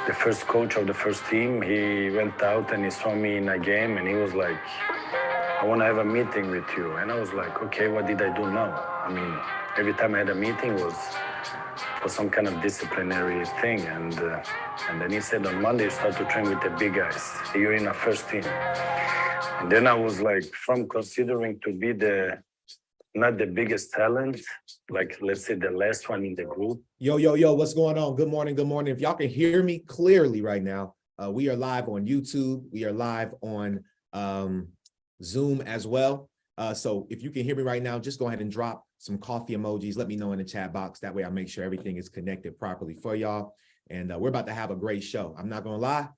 the first coach of the first team, he went out and he saw me in a game and he was like, I want to have a meeting with you. And I was like, okay, what did I do now? I mean, every time I had a meeting was for some kind of disciplinary thing. And then he said, on Monday, you start to train with the big guys. You're in a first team. And then I was like, from considering to be not the biggest talent, like let's say the last one in the group. Yo, what's going on? Good morning, good morning. If y'all can hear me clearly right now, we are live on YouTube. We are live on Zoom as well. So if you can hear me right now, just go ahead and drop some coffee emojis. Let me know in the chat box. That way I make sure everything is connected properly for y'all. And we're about to have a great show. I'm not gonna lie,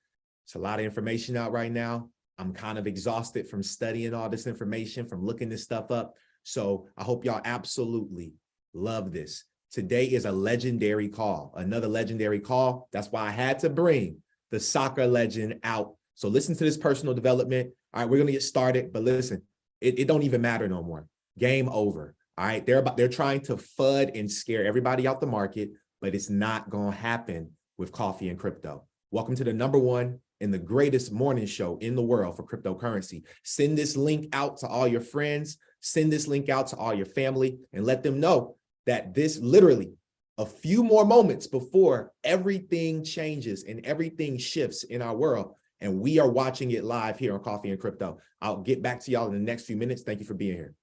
it's a lot of information out right now. I'm kind of exhausted from studying all this information, from looking this stuff up. So I hope y'all absolutely love this. Today is a legendary call, another legendary call. That's why I had to bring the soccer legend out. So listen to this personal development. All right, we're gonna get started, but listen, it don't even matter no more. Game over. All right, they're trying to FUD and scare everybody out the market, but it's not gonna happen with coffee and crypto. Welcome to the #1 and the greatest morning show in the world for cryptocurrency. Send this link out to all your friends, send this link out to all your family, and let them know that this literally a few more moments before everything changes and everything shifts in our world. And we are watching it live here on Coffee and Crypto. I'll get back to y'all in the next few minutes. Thank you for being here.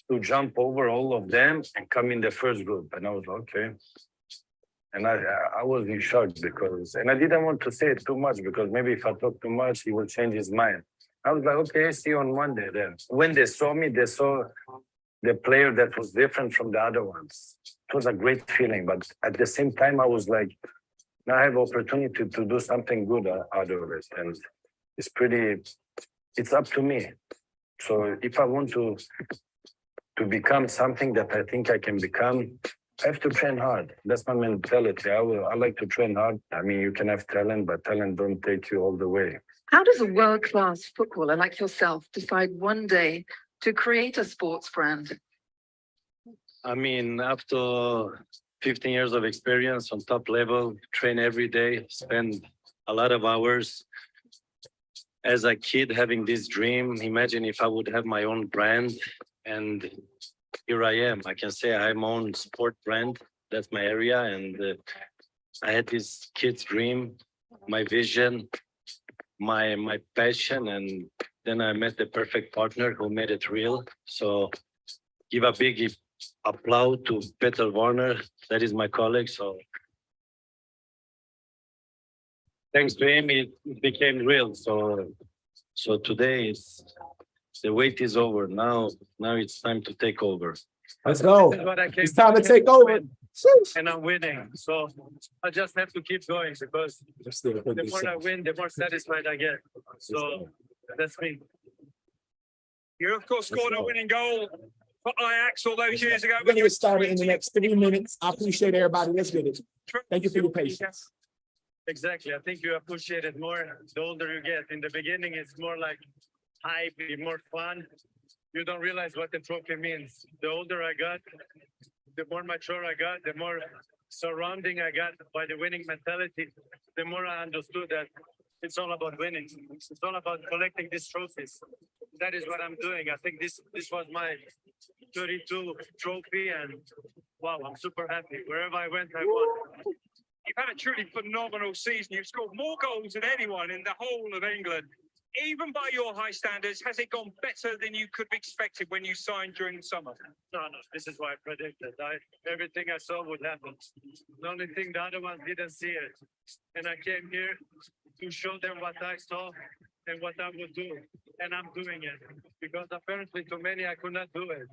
To jump over all of them and come in the first group. And I was like, okay. And I was in shock because, and I didn't want to say it too much because maybe if I talk too much, he will change his mind. I was like, okay, see you on Monday then. When they saw me, they saw the player that was different from the other ones. It was a great feeling, but at the same time, I was like, now I have opportunity to do something good out of it. And it's up to me. So if I want to become something that I think I can become, I have to train hard. That's my mentality. I like to train hard. I mean, you can have talent, but talent don't take you all the way. How does a world-class footballer like yourself decide one day to create a sports brand? I mean, after 15 years of experience on top level, train every day, spend a lot of hours. As a kid having this dream, imagine if I would have my own brand, and here I am. I can say I have my own sport brand. That's my area, and I had this kid's dream, my vision, my passion, and then I met the perfect partner who made it real. So give a big applause to Peter Warner. That is my colleague. So thanks to him, it became real. So today the wait is over. Now it's time to take over. Let's go. It's time to take over. And I'm winning. So I just have to keep going because the more I win, the more satisfied I get. So that's me. You, of course, scored a winning goal for Ajax all those years ago. We're going to get started in the next 3 minutes. I appreciate everybody. Let's get it. Thank you for your patience. Exactly. I think you appreciate it more the older you get. In the beginning, it's more like hype, more fun. You don't realize what the trophy means. The older I got, the more mature I got, the more surrounding I got by the winning mentality, the more I understood that it's all about winning. It's all about collecting these trophies. That is what I'm doing. I think this was my 32 trophy, and wow, I'm super happy. Wherever I went, I won. You've had a truly phenomenal season. You've scored more goals than anyone in the whole of England. Even by your high standards, has it gone better than you could have expected when you signed during the summer? No, this is what I predicted. Everything I saw would happen. The only thing the other ones didn't see it. And I came here to show them what I saw and what I would do. And I'm doing it. Because apparently to many, I could not do it.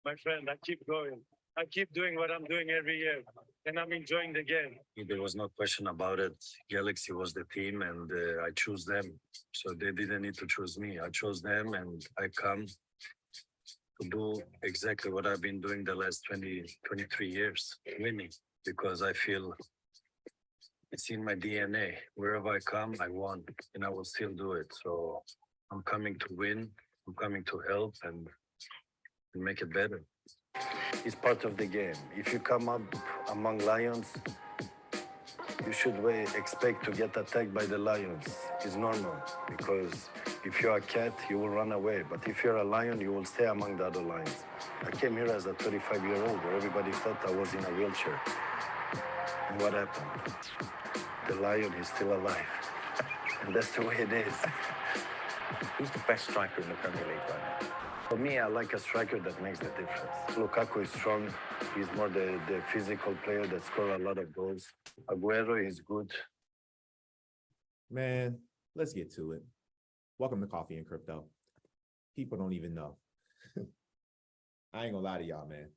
My friend, I keep going. I keep doing what I'm doing every year. And I'm enjoying the game. There was no question about it. Galaxy was the team, and I chose them. So they didn't need to choose me. I chose them, and I come to do exactly what I've been doing the last 23 years, winning. Because I feel it's in my DNA. Wherever I come, I won, and I will still do it. So I'm coming to win. I'm coming to help and make it better. It's part of the game. If you come up among lions, you should expect to get attacked by the lions. It's normal, because if you're a cat, you will run away. But if you're a lion, you will stay among the other lions. I came here as a 35-year-old where everybody thought I was in a wheelchair. And what happened? The lion is still alive. And that's the way it is. Who's the best striker in the Premier League right now? For me, I like a striker that makes the difference. Lukaku is strong. He's more the physical player that scores a lot of goals. Aguero is good. Man, let's get to it. Welcome to Coffee and Crypto. People don't even know. I ain't gonna lie to y'all, man.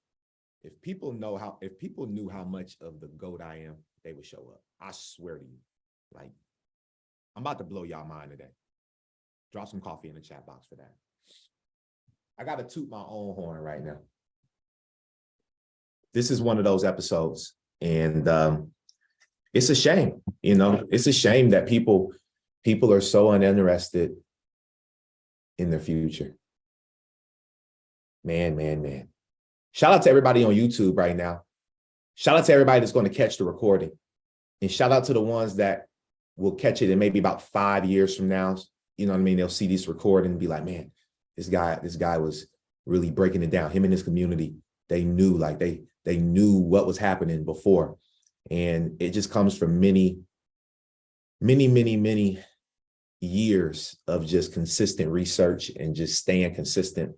If people knew how much of the GOAT I am, they would show up. I swear to you. Like, I'm about to blow y'all mind today. Drop some coffee in the chat box for that. I got to toot my own horn right now. This is one of those episodes, and it's a shame, you know, it's a shame that people are so uninterested in their future. Man. Shout out to everybody on YouTube right now. Shout out to everybody that's going to catch the recording, and shout out to the ones that will catch it in maybe about 5 years from now. You know what I mean? They'll see this recording and be like, man, this guy was really breaking it down. Him and his community, they knew, like they knew what was happening before. And it just comes from many years of just consistent research and just staying consistent.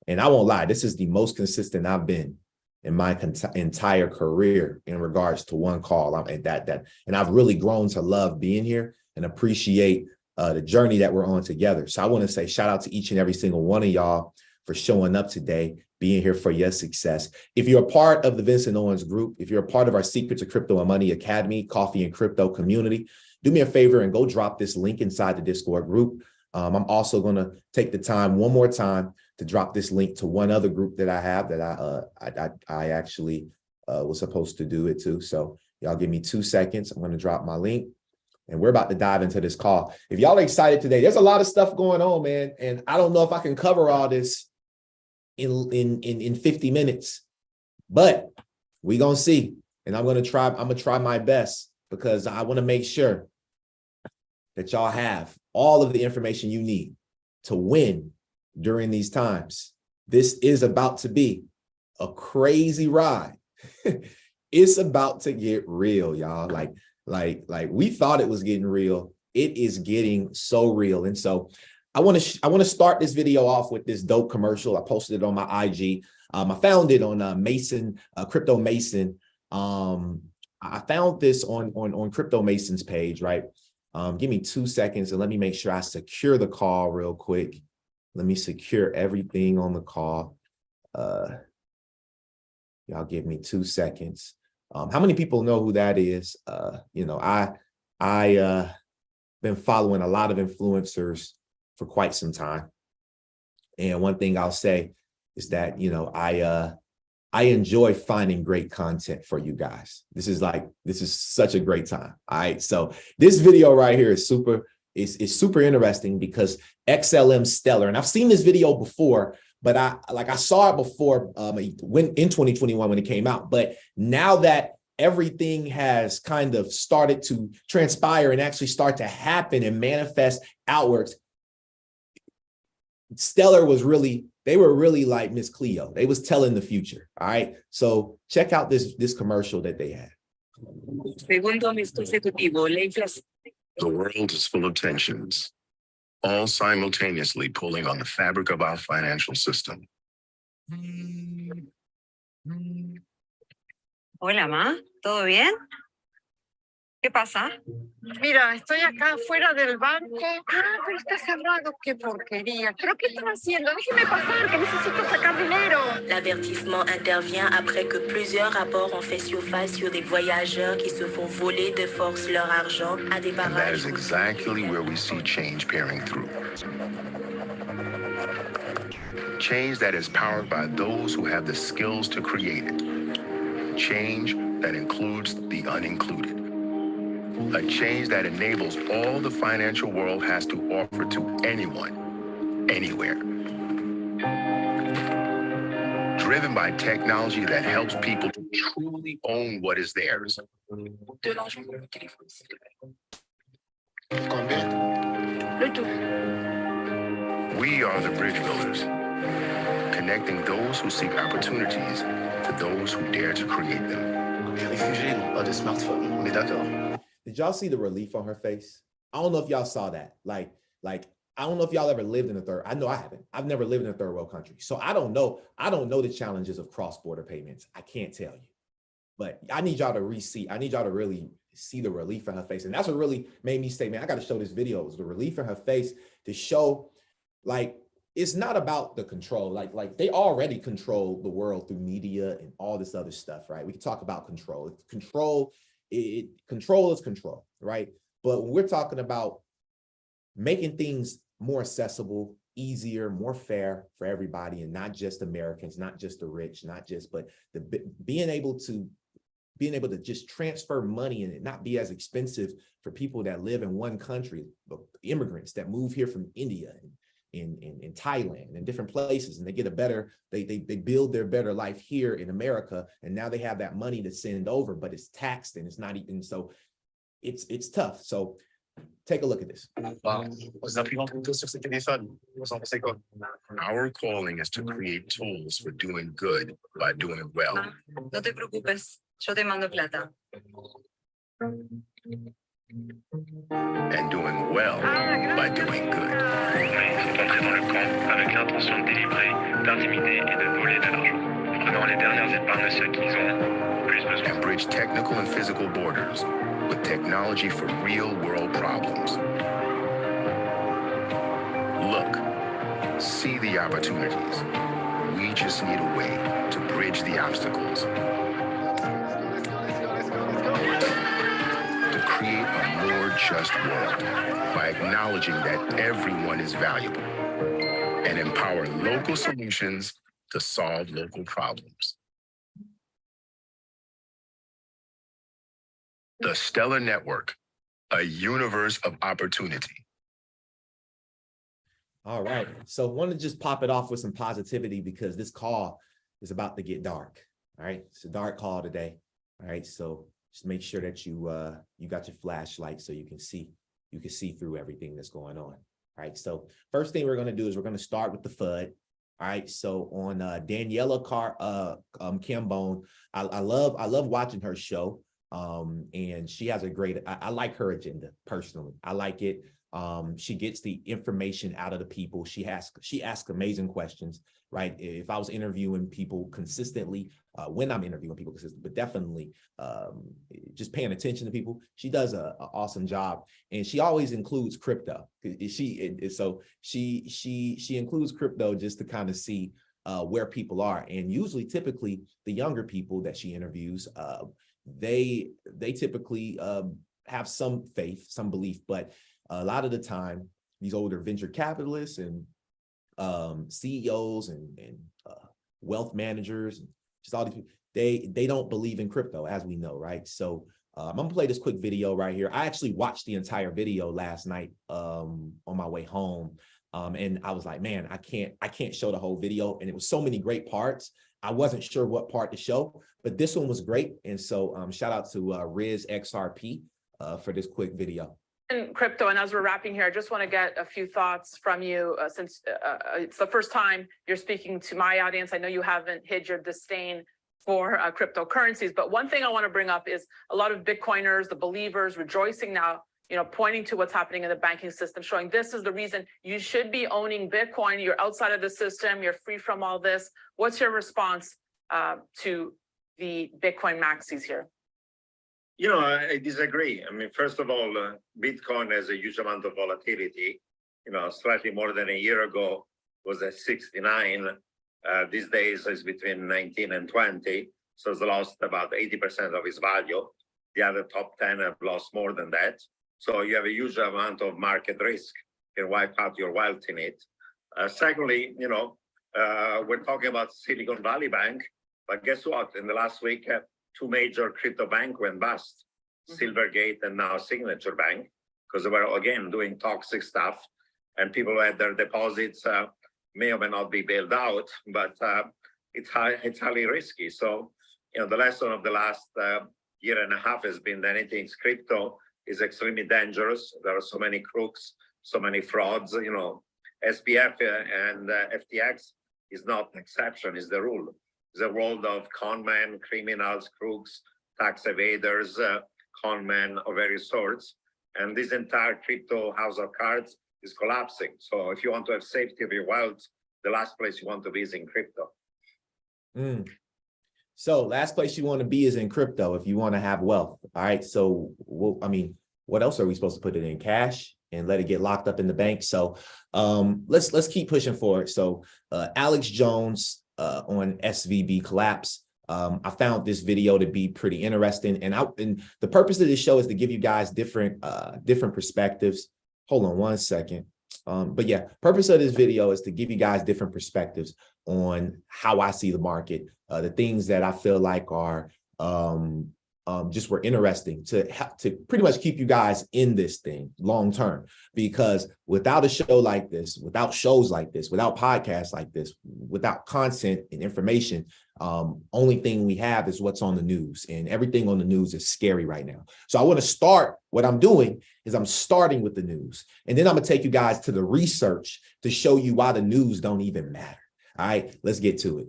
And I won't lie, this is the most consistent I've been in my entire career in regards to one call. And I've really grown to love being here and appreciate the journey that we're on together. So I want to say shout out to each and every single one of y'all for showing up today, being here for your success. If you're a part of the Vincent Owens Group, if you're a part of our Secrets of Crypto and Money Academy, Coffee and Crypto community, do me a favor and go drop this link inside the Discord group. I'm also going to take the time one more time to drop this link to one other group that I have that I actually was supposed to do it to. So y'all give me 2 seconds. I'm going to drop my link. And we're about to dive into this call. If y'all are excited today, there's a lot of stuff going on, man. And I don't know if I can cover all this in 50 minutes, but we're going to see. And I'm going to try my best, because I want to make sure that y'all have all of the information you need to win during these times. This is about to be a crazy ride. It's about to get real, y'all. Like we thought it was getting real. It is getting so real. And so I want to start this video off with this dope commercial. I posted it on my IG. I found it on Mason, Crypto Mason. I found this on Crypto Mason's page, right? Give me 2 seconds and let me make sure I secure the call real quick. Let me secure everything on the call. Y'all give me 2 seconds. How many people know who that is? You know, I been following a lot of influencers for quite some time. And one thing I'll say is that, you know, I enjoy finding great content for you guys. This is such a great time. All right. So this video right here is super interesting because XLM Stellar, and I've seen this video before, but I saw it before when in 2021 when it came out. But now that everything has kind of started to transpire and actually start to happen and manifest outwards, Stellar was really, they were really like Miss Cleo. They was telling the future. All right. So check out this commercial that they had. Segundo mes consecutivo, la inflación. The world is full of tensions, all simultaneously pulling on the fabric of our financial system. Hola, Ma, ¿todo bien? ¿Qué pasa? Mira, estoy acá fuera del banco. Ah, pero está cerrado. Qué porquería. ¿Pero qué están haciendo? Déjeme pasar, que necesito sacar dinero. L'avertissement intervient après que plusieurs rapports ont fait surface sur des voyageurs qui se font voler de force leur argent à des And that barrages. is exactly where we see change peering through. Change that is powered by those who have the skills to create it. Change that includes the unincluded. A change that enables all the financial world has to offer to anyone, anywhere. Driven by technology that helps people to truly own what is theirs. De l'argent dans mon téléphone, s'il te plaît. Combien? Le tout. We are the bridge builders, connecting those who seek opportunities to those who dare to create them. Les réfugiés n'ont pas de smartphone, on est d'accord. Did y'all see the relief on her face? I don't know if y'all saw that. Like, I don't know if y'all ever lived in a third. I know I haven't. I've never lived in a third world country. So I don't know. I don't know the challenges of cross-border payments. I can't tell you. But I need y'all to I need y'all to really see the relief in her face. And that's what really made me say, man, I got to show this video. It was the relief in her face to show, like, it's not about the control. Like they already control the world through media and all this other stuff, right? We can talk about control. Control is control, right? But when we're talking about making things more accessible, easier, more fair for everybody, and not just Americans, not just the rich, not just, but being able to just transfer money and it not be as expensive for people that live in one country, immigrants that move here from India and in Thailand and different places, and they get a better, they build their better life here in America, and now they have that money to send over, but it's taxed and it's not even, so it's tough. So take a look at this. Our calling is to create tools for doing good by doing well. No te preocupes, yo te mando plata. And doing well by doing good. Sont entrés dans le camp avec l'intention de délivrer, d'intimider et de voler de l'argent, prenant les dernières épargnes de ceux qui ont plus besoin. And bridge technical and physical borders with technology for real world problems. Look, see the opportunities. We just need a way to bridge the obstacles. To create a more just world by acknowledging that everyone is valuable and empower local solutions to solve local problems. The Stellar Network, a universe of opportunity. All right. So I want to just pop it off with some positivity because this call is about to get dark. All right. It's a dark call today. All right. So just make sure that you got your flashlight so you can see through everything that's going on. All right. So first thing we're going to do is we're going to start with the FUD. All right. So on Daniela Cambone, I love watching her show. And she has a great, I like her agenda personally. I like it. She gets the information out of the people. She asks amazing questions, right? If I was interviewing people consistently, when I'm interviewing people consistently, but definitely just paying attention to people, she does an awesome job. And she always includes crypto. So she includes crypto just to kind of see where people are. And usually, typically, the younger people that she interviews, they typically have some faith, some belief, but a lot of the time, these older venture capitalists and CEOs and wealth managers, and just all these people, they don't believe in crypto, as we know, right? So I'm gonna play this quick video right here. I actually watched the entire video last night on my way home, and I was like, man, I can't show the whole video, and it was so many great parts. I wasn't sure what part to show, but this one was great, and so shout out to Riz XRP for this quick video. In crypto, and as we're wrapping here, I just want to get a few thoughts from you since it's the first time you're speaking to my audience. I know you haven't hid your disdain for cryptocurrencies, but one thing I want to bring up is a lot of Bitcoiners, the believers, rejoicing now, pointing to what's happening in the banking system, showing this is the reason you should be owning Bitcoin. You're outside of the system. You're free from all this. What's your response to the Bitcoin maxis here? I disagree. I mean, first of all, Bitcoin has a huge amount of volatility. Slightly more than a year ago was at 69. These days is between 19 and 20. So it's lost about 80% of its value. The other top 10 have lost more than that. So you have a huge amount of market risk. You can wipe out your wealth in it. Secondly, we're talking about Silicon Valley Bank, but guess what? In the last week, two major crypto banks went bust, Silvergate and now Signature Bank, because they were, again, doing toxic stuff. And people who had their deposits may or may not be bailed out, but it's highly risky. So, the lesson of the last year and a half has been that anything crypto is extremely dangerous. There are so many crooks, so many frauds. You know, SPF and FTX is not the exception, is the rule. It's a world of con men, criminals, crooks, tax evaders, con men of various sorts. And this entire crypto house of cards is collapsing. So if you want to have safety of your wealth, the last place you want to be is in crypto. So last place you want to be is in crypto if you want to have wealth. All right. So, well, I mean, what else are we supposed to put it in? Cash and let it get locked up in the bank? So let's keep pushing forward. So Alex Jones on SVB collapse. I found this video to be pretty interesting, and the purpose of this show is to give you guys different perspectives. Hold on one second. But yeah, purpose of this video is to give you guys different perspectives on how I see the market, the things that I feel like are just were interesting to pretty much keep you guys in this thing long term. Because without a show like this, without shows like this, without podcasts like this, without content and information, only thing we have is what's on the news, and everything on the news is scary right now. So I want to start, what I'm doing is I'm starting with the news, and then I'm gonna take you guys to the research to show you why the news don't even matter. All right, let's get to it.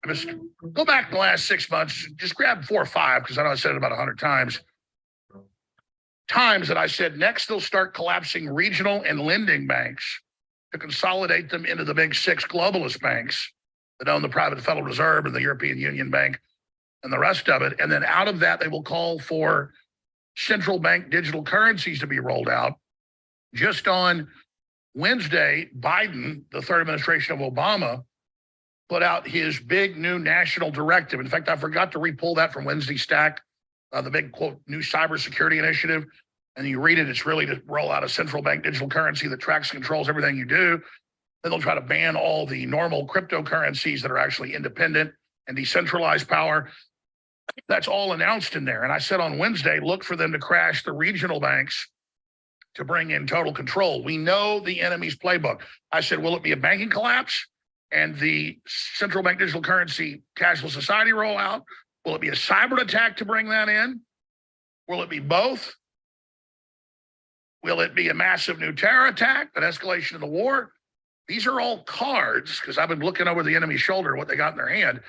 Just go back the last 6 months, just grab 4 or 5, because I know I said it about 100 times. Times that I said next they'll start collapsing regional and lending banks to consolidate them into the big 6 globalist banks that own the private Federal Reserve and the European Union Bank and the rest of it. And then out of that, they will call for central bank digital currencies to be rolled out. Just on Wednesday, Biden, the third administration of Obama, put out his big new national directive. In fact, I forgot to re-pull that from Wednesday Stack, the big, quote, new cybersecurity initiative. And you read it, it's really to roll out a central bank digital currency that tracks and controls everything you do. Then they'll try to ban all the normal cryptocurrencies that are actually independent and decentralized power. That's all announced in there. And I said on Wednesday, look for them to crash the regional banks to bring in total control. We know the enemy's playbook. I said, will it be a banking collapse and the central bank digital currency cashless society rollout? Will it be a cyber attack to bring that in? Will it be both? Will it be a massive new terror attack, an escalation of the war? These are all cards, because I've been looking over the enemy's shoulder, what they got in their hand.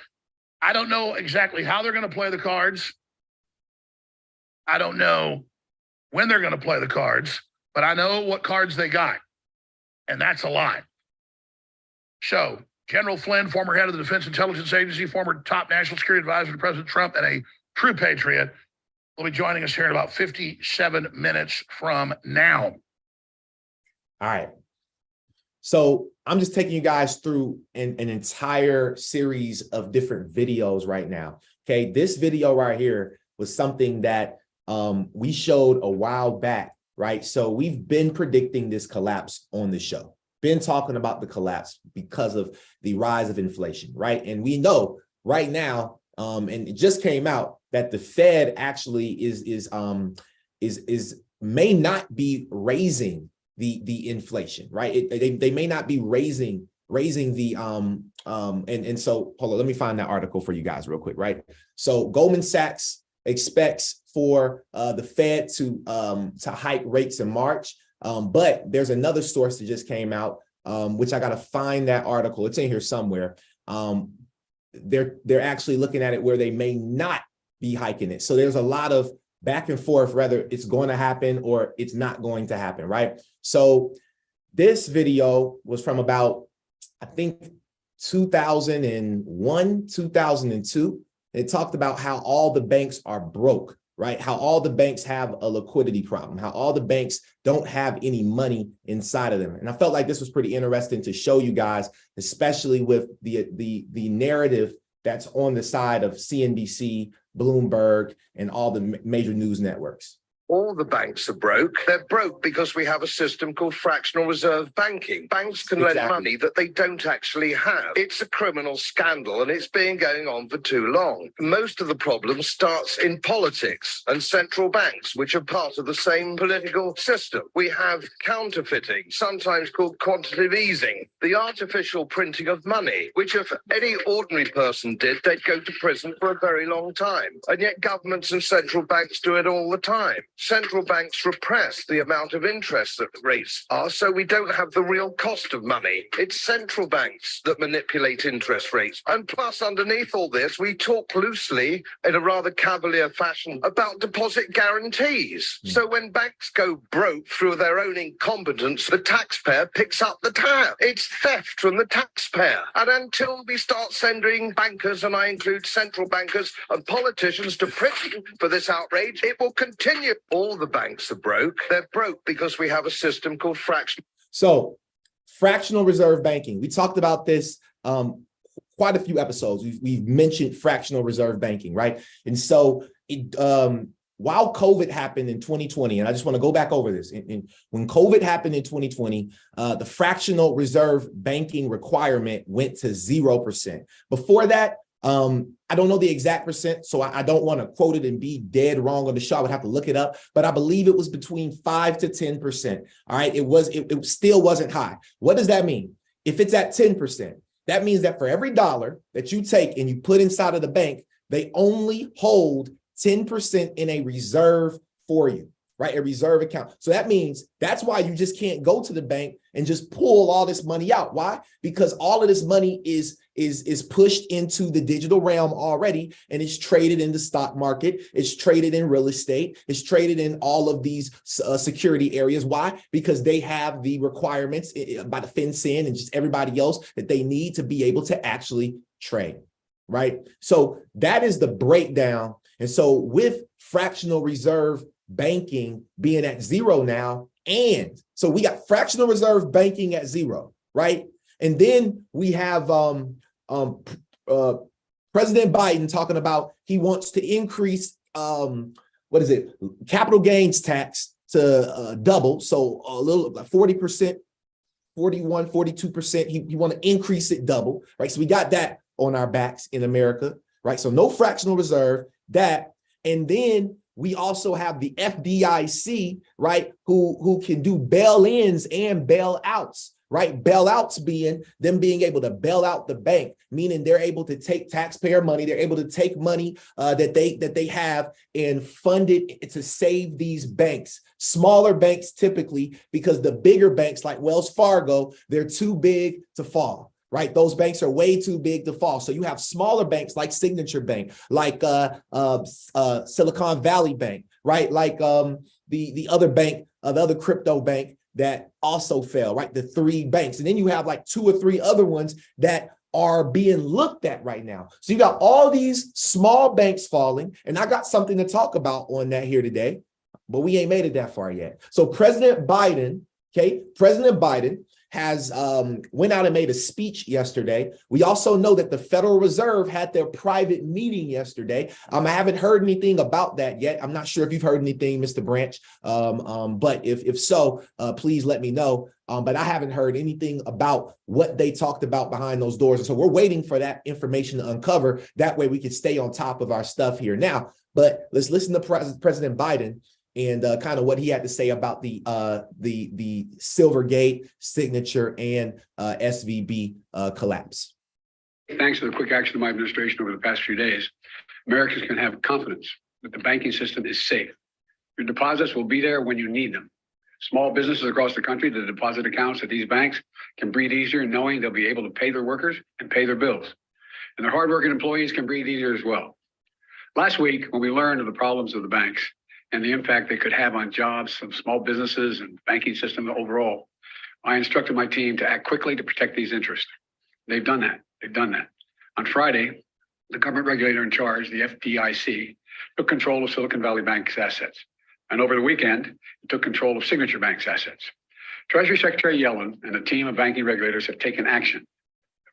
I don't know exactly how they're going to play the cards. I don't know when they're going to play the cards, but I know what cards they got. And that's a lot. So General Flynn, former head of the Defense Intelligence Agency, former top national security advisor to President Trump, and a true patriot, will be joining us here in about 57 minutes from now. All right. So I'm just taking you guys through an entire series of different videos right now. Okay, this video right here was something that we showed a while back, right? So we've been predicting this collapse on the show, been talking about the collapse because of the rise of inflation, right? And we know right now, and it just came out that the Fed actually may not be raising the inflation, right? They may not be raising the and so hold on, let me find that article for you guys real quick, right? So Goldman Sachs expects for the Fed to hike rates in March, but there's another source that just came out, which I got to find that article. It's in here somewhere. They're actually looking at it where they may not be hiking it. So there's a lot of back and forth, whether it's going to happen or it's not going to happen, right? So this video was from about, I think, 2001, 2002. It talked about how all the banks are broke, right? How all the banks have a liquidity problem, how all the banks don't have any money inside of them. And I felt like this was pretty interesting to show you guys, especially with the narrative that's on the side of CNBC, Bloomberg, and all the major news networks. All the banks are broke. They're broke because we have a system called fractional reserve banking. Banks can lend money that they don't actually have. It's a criminal scandal and it's been going on for too long. Most of the problem starts in politics and central banks, which are part of the same political system. We have counterfeiting, sometimes called quantitative easing, the artificial printing of money, which if any ordinary person did, they'd go to prison for a very long time. And yet governments and central banks do it all the time. Central banks repress the amount of interest that rates are, so we don't have the real cost of money. It's central banks that manipulate interest rates. And plus, underneath all this, we talk loosely in a rather cavalier fashion about deposit guarantees. So when banks go broke through their own incompetence, the taxpayer picks up the tab. It's theft from the taxpayer. And until we start sending bankers, and I include central bankers and politicians, to prison for this outrage, it will continue. All the banks are broke. They're broke because we have a system called fractional. So fractional reserve banking. We talked about this quite a few episodes. We've mentioned fractional reserve banking, right? And so while COVID happened in 2020, and I just want to go back over this, and when COVID happened in 2020, the fractional reserve banking requirement went to 0%. Before that, I don't know the exact percent, so I don't want to quote it and be dead wrong on the show. I would have to look it up, but I believe it was between 5 to 10%. All right, it still wasn't high. What does that mean? If it's at 10%, that means that for every dollar that you take and you put inside of the bank, they only hold 10% in a reserve for you, right? A reserve account. So that means that's why you just can't go to the bank and just pull all this money out. Why? Because all of this money is pushed into the digital realm already, and it's traded in the stock market. It's traded in real estate. It's traded in all of these security areas. Why? Because they have the requirements by the FinCEN and just everybody else that they need to be able to actually trade, right? So that is the breakdown. And so with fractional reserve banking being at 0 now, and so we got fractional reserve banking at 0, right? And then we have President Biden talking about he wants to increase capital gains tax to double, so a little like 40%, 41, 42%. He want to increase it double, right? So we got that on our backs in America, right? So no fractional reserve, that, and then we also have the FDIC, right, who can do bail-ins and bail-outs, right? Bailouts being them being able to bail out the bank, meaning they're able to take taxpayer money, they're able to take money that they have and fund it to save these banks, smaller banks typically, because the bigger banks like Wells Fargo, they're too big to fall. Right, those banks are way too big to fall. So you have smaller banks like Signature Bank, like Silicon Valley Bank, right? Like the other bank, the other crypto bank that also fell, right? The 3 banks, and then you have like 2 or 3 other ones that are being looked at right now. So you got all these small banks falling, and I got something to talk about on that here today, but we ain't made it that far yet. So President Biden has went out and made a speech yesterday. We also know that the Federal Reserve had their private meeting yesterday. I haven't heard anything about that yet. I'm not sure if you've heard anything, Mr. Branch, but if so, please let me know. But I haven't heard anything about what they talked about behind those doors. And so we're waiting for that information to uncover. That way we can stay on top of our stuff here now. But let's listen to President Biden and kind of what he had to say about the Silvergate, Signature, and SVB collapse. Thanks to the quick action of my administration over the past few days, Americans can have confidence that the banking system is safe. Your deposits will be there when you need them. Small businesses across the country, the deposit accounts at these banks can breathe easier knowing they'll be able to pay their workers and pay their bills. And their hardworking employees can breathe easier as well. Last week, when we learned of the problems of the banks, and the impact they could have on jobs of small businesses and banking system overall, I instructed my team to act quickly to protect these interests. They've done that. On Friday, the government regulator in charge, the FDIC, took control of Silicon Valley Bank's assets. And over the weekend, it took control of Signature Bank's assets. Treasury Secretary Yellen and a team of banking regulators have taken action,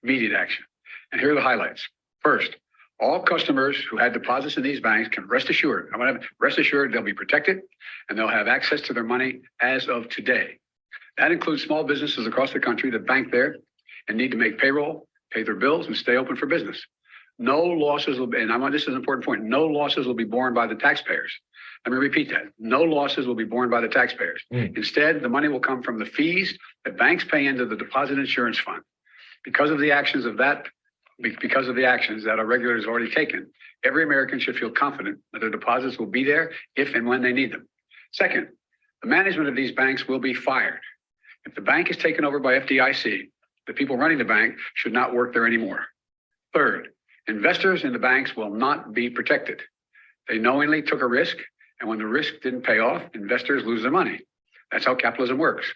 immediate action. And here are the highlights. First, All customers who had deposits in these banks can rest assured, they'll be protected and they'll have access to their money as of today. That includes small businesses across the country that bank there and need to make payroll, pay their bills, and stay open for business. No losses will be, and this is an important point, no losses will be borne by the taxpayers. Let me repeat that. No losses will be borne by the taxpayers. Instead, the money will come from the fees that banks pay into the deposit insurance fund. Because of the actions that our regulators have already taken, every American should feel confident that their deposits will be there if and when they need them. Second, the management of these banks will be fired. If the bank is taken over by FDIC, the people running the bank should not work there anymore. Third, investors in the banks will not be protected. They knowingly took a risk, and when the risk didn't pay off, investors lose their money. That's how capitalism works.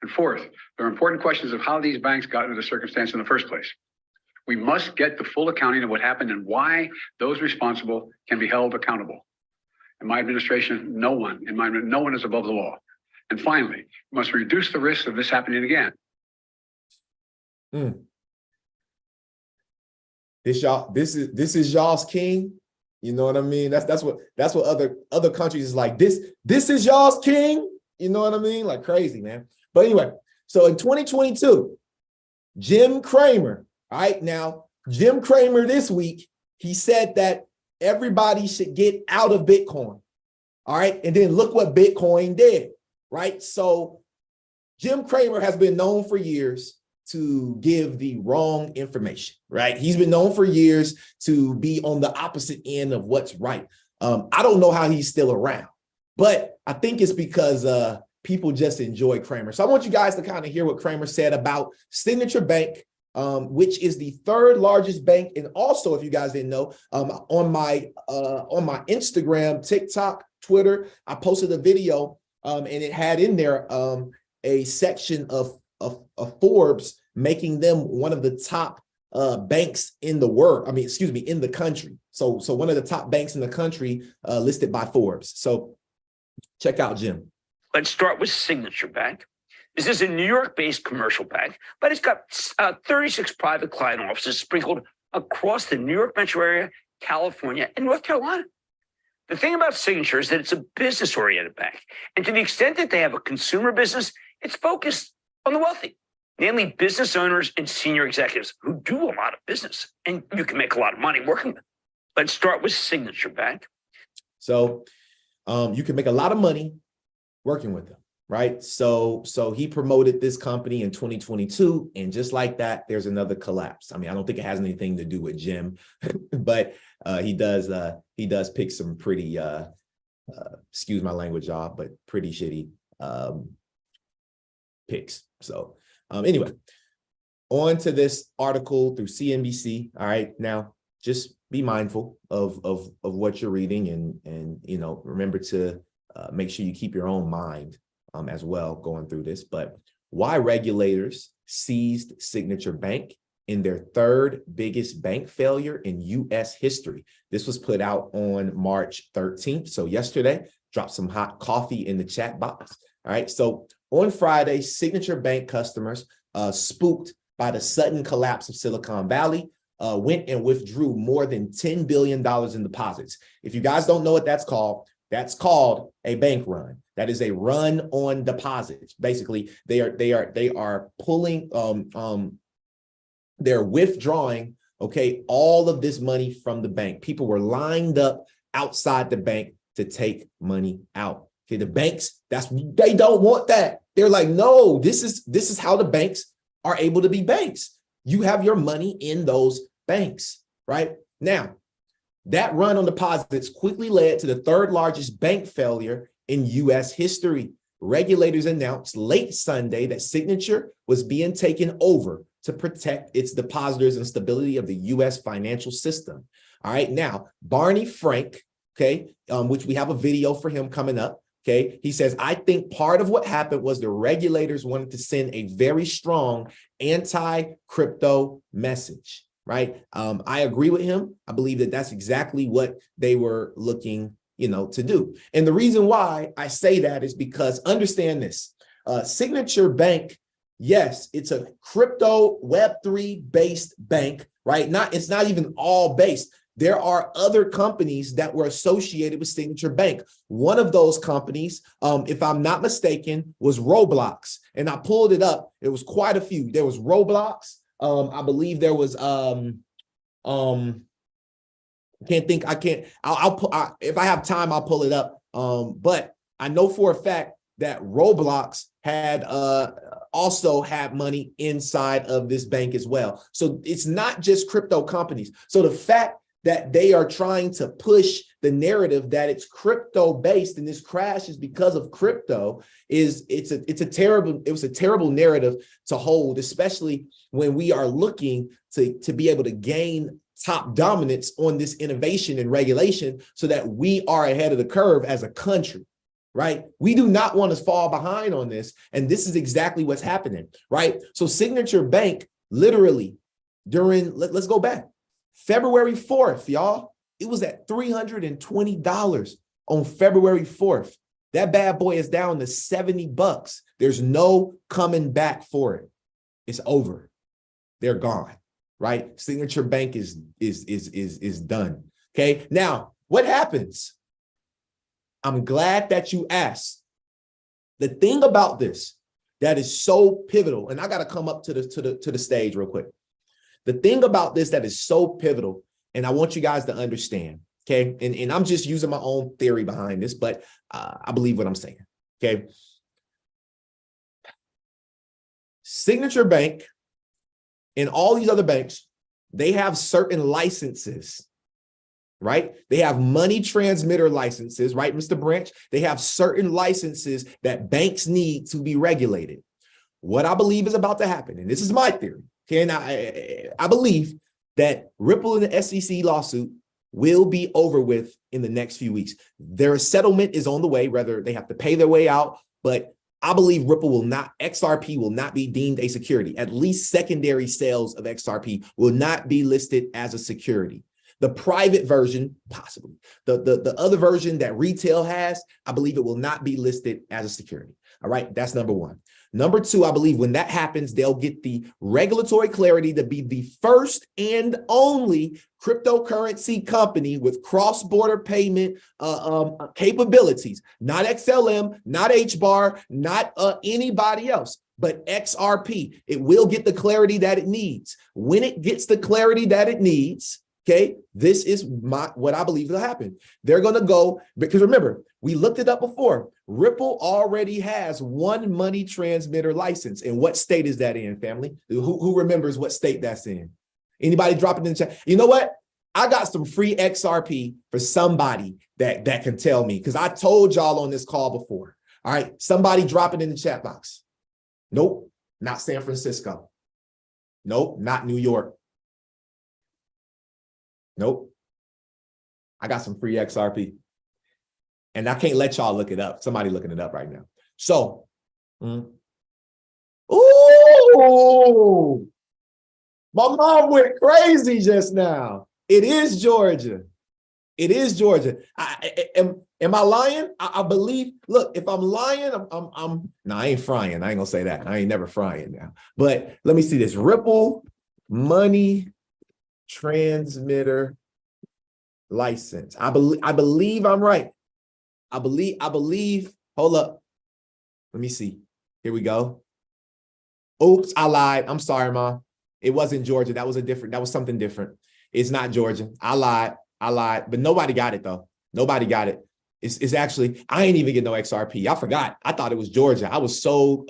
And fourth, there are important questions of how these banks got into the circumstance in the first place. We must get the full accounting of what happened and why those responsible can be held accountable. In my administration, no one is above the law. And finally, we must reduce the risk of this happening again. This is y'all's king. You know what I mean? That's what other countries is like. This is y'all's king. You know what I mean? Like crazy, man. But anyway, so in 2022, Jim Cramer, all right, now Jim Cramer this week, he said that everybody should get out of Bitcoin. All right. And then look what Bitcoin did, right? So Jim Cramer has been known for years to give the wrong information, right? He's been known for years to be on the opposite end of what's right. I don't know how he's still around, but I think it's because people just enjoy Cramer. So I want you guys to kind of hear what Cramer said about Signature Bank, which is the third largest bank. And also, if you guys didn't know, on my Instagram, TikTok, Twitter, I posted a video and it had in there a section of Forbes making them one of the top banks in the world. In the country. So one of the top banks in the country listed by Forbes. So check out Jim. Let's start with Signature Bank. This is a New York-based commercial bank, but it's got 36 private client offices sprinkled across the New York metro area, California, and North Carolina. The thing about Signature is that it's a business-oriented bank. And to the extent that they have a consumer business, it's focused on the wealthy, namely business owners and senior executives who do a lot of business, and you can make a lot of money working with them. Let's start with Signature Bank. So you can make a lot of money working with them, right? So he promoted this company in 2022, and just like that, there's another collapse. I mean, I don't think it has anything to do with Jim, but he does pick some pretty, excuse my language, y'all, but pretty shitty picks. So anyway, on to this article through CNBC. All right, now just be mindful of what you're reading, and you know, remember to make sure you keep your own mind as well going through this. But why regulators seized Signature Bank in their third biggest bank failure in U.S. history. This was put out on March 13th. So yesterday, drop some hot coffee in the chat box. All right. So on Friday, Signature Bank customers spooked by the sudden collapse of Silicon Valley went and withdrew more than $10 billion in deposits. If you guys don't know what that's called a bank run. That is a run on deposits. Basically, they are pulling, they're withdrawing, okay, all of this money from the bank. People were lined up outside the bank to take money out. Okay, the banks, they don't want that. They're like, no, this is how the banks are able to be banks. You have your money in those banks, right? Now, that run on deposits quickly led to the third largest bank failure in U.S. history. Regulators announced late Sunday that Signature was being taken over to protect its depositors and stability of the U.S. financial system. All right, now, Barney Frank, okay, which we have a video for him coming up, okay, he says, I think part of what happened was the regulators wanted to send a very strong anti-crypto message. Right. I agree with him. I believe that that's exactly what they were looking, to do. And the reason why I say that is because understand this, Signature Bank, yes, it's a crypto Web3 based bank, right? It's not even all based. there are other companies that were associated with Signature Bank. One of those companies, if I'm not mistaken, was Roblox. And I pulled it up. It was quite a few. There was Roblox. I believe there was, if I have time, I'll pull it up. But I know for a fact that Roblox had also had money inside of this bank as well. So it's not just crypto companies. So the fact that they are trying to push the narrative that it's crypto based and this crash is because of crypto it was a terrible narrative to hold, especially when we are looking to be able to gain top dominance on this innovation and regulation so that we are ahead of the curve as a country, right? We do not want to fall behind on this. And this is exactly what's happening, right? So Signature Bank, literally during, let's go back, February 4th, y'all, it was at $320 on February 4th. That bad boy is down to $70. There's no coming back for it. It's over. They're gone. Right? Signature Bank is done. Okay. Now, what happens? I'm glad that you asked. The thing about this that is so pivotal, and I got to come up to the stage real quick. The thing about this that is so pivotal, and I want you guys to understand, okay? And I'm just using my own theory behind this, but I believe what I'm saying. Okay. Signature Bank and all these other banks, they have certain licenses, right? They have money transmitter licenses, right, Mr. Branch? They have certain licenses that banks need to be regulated. What I believe is about to happen, and this is my theory, okay, and I believe that Ripple and the SEC lawsuit will be over with in the next few weeks. Their settlement is on the way, whether they have to pay their way out, but I believe XRP will not be deemed a security. At least secondary sales of XRP will not be listed as a security. The private version, possibly. The other version that retail has, I believe it will not be listed as a security. All right, that's number one. Number two, I believe when that happens, they'll get the regulatory clarity to be the first and only cryptocurrency company with cross-border payment capabilities. Not XLM, not hbar, not anybody else, but XRP. It will get the clarity that it needs. When it gets the clarity that it needs, okay, this is what I believe will happen. They're going to go, because remember, we looked it up before. Ripple already has one money transmitter license. And what state is that in, family? Who remembers what state that's in? Anybody drop it in the chat? You know what? I got some free XRP for somebody that can tell me, because I told y'all on this call before. All right, somebody drop it in the chat box. Nope, not San Francisco. Nope, not New York. Nope. I got some free XRP. And I can't let y'all look it up. Somebody looking it up right now. So, ooh, my mom went crazy just now. It is Georgia. It is Georgia. Am I lying? I believe, look, if I'm lying, no, I ain't frying. I ain't gonna say that. I ain't never frying now. But let me see this. Ripple money transmitter license. I believe I'm right. I believe, hold up. Let me see. Here we go. Oops, I lied. I'm sorry, Mom. It wasn't Georgia. That was something different. It's not Georgia. I lied, but nobody got it though. Nobody got it. It's actually, I ain't even get no XRP. I forgot. I thought it was Georgia. I was so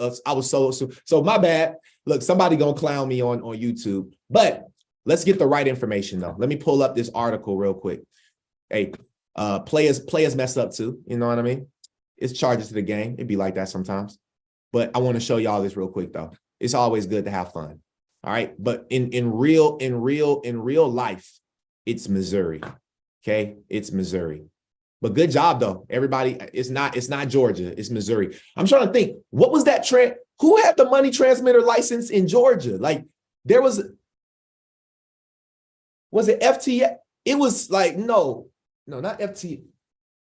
my bad. Look, somebody gonna clown me on YouTube, but let's get the right information though. Let me pull up this article real quick. Hey, players mess up too. You know what I mean? It's charges to the game. It'd be like that sometimes. But I want to show y'all this real quick though. It's always good to have fun. All right. But in real life, it's Missouri. Okay. It's Missouri. But good job though. Everybody, it's not Georgia. It's Missouri. I'm trying to think, what was that trend? Who had the money transmitter license in Georgia? Like there was it FT? It was like, no, not FT.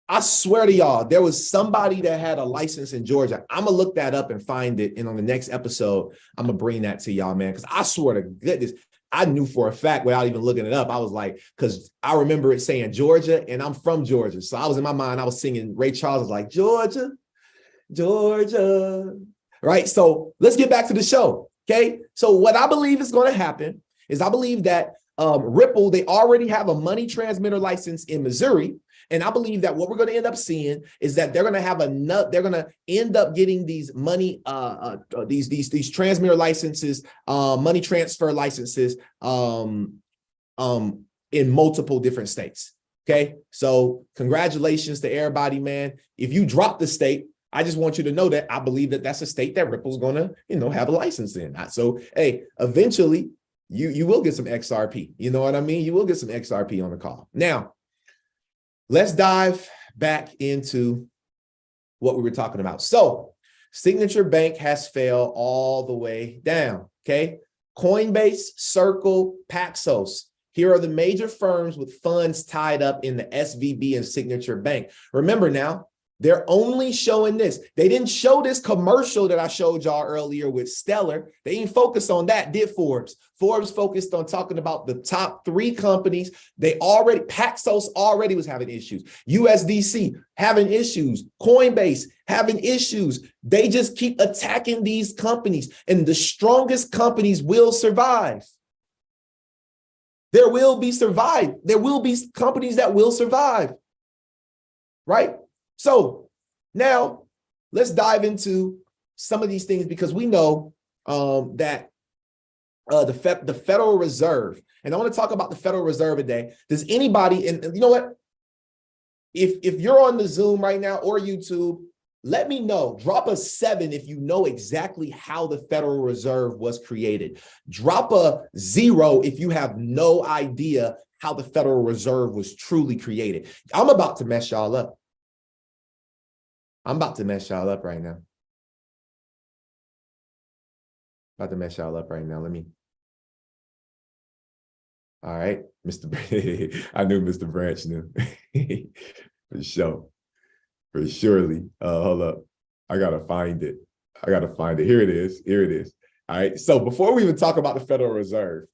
I swear to y'all, there was somebody that had a license in Georgia. I'm going to look that up and find it. And on the next episode, I'm going to bring that to y'all, man. Because I swear to goodness, I knew for a fact without even looking it up. I was like, because I remember it saying Georgia, and I'm from Georgia. So I was in my mind, I was singing Ray Charles. I was like, Georgia, Georgia. Right. So let's get back to the show. Okay. So what I believe is going to happen is I believe that Ripple, they already have a money transmitter license in Missouri. And I believe that what we're going to end up seeing is that they're going to have they're going to end up getting these money, these transmitter licenses, money transfer licenses in multiple different states. Okay. So congratulations to everybody, man. If you drop the state, I just want you to know that I believe that that's a state that Ripple's going to, have a license in. So, hey, eventually you will get some XRP. You know what I mean? You will get some XRP on the call. Now, let's dive back into what we were talking about. So, Signature Bank has failed all the way down. Okay. Coinbase, Circle, Paxos. Here are the major firms with funds tied up in the SVB and Signature Bank. Remember now, they're only showing this. They didn't show this commercial that I showed y'all earlier with Stellar. They didn't focus on that, did Forbes? Forbes focused on talking about the top 3 companies. Paxos already was having issues. USDC having issues. Coinbase having issues. They just keep attacking these companies, and the strongest companies will survive. There will be companies that will survive, right? So now let's dive into some of these things, because we know that the Federal Reserve, and I want to talk about the Federal Reserve today. Does anybody, and you know what? If you're on the Zoom right now or YouTube, let me know. Drop a 7 if you know exactly how the Federal Reserve was created. Drop a 0 if you have no idea how the Federal Reserve was truly created. I'm about to mess y'all up. I'm about to mess y'all up right now. Let me. All right, Mr. I knew Mr. Branch knew. For sure. For surely. Hold up. I gotta find it. Here it is. All right. So before we even talk about the Federal Reserve,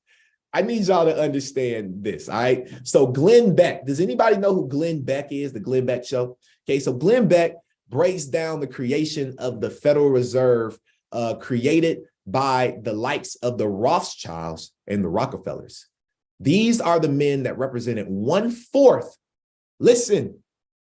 I need y'all to understand this. All right. So Glenn Beck. Does anybody know who Glenn Beck is? The Glenn Beck Show. Okay. So Glenn Beck breaks down the creation of the Federal Reserve, created by the likes of the Rothschilds and the Rockefellers. These are the men that represented 1/4. Listen,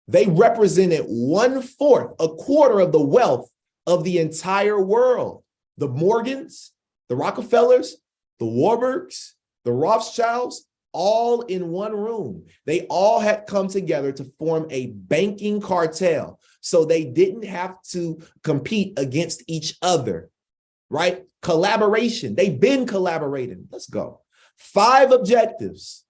they represented 1/4, a quarter of the wealth of the entire world. The Morgans, the Rockefellers, the Warburgs, the Rothschilds, all in one room. They all had come together to form a banking cartel, so they didn't have to compete against each other, right? Collaboration. They've been collaborating. Let's go. 5 objectives.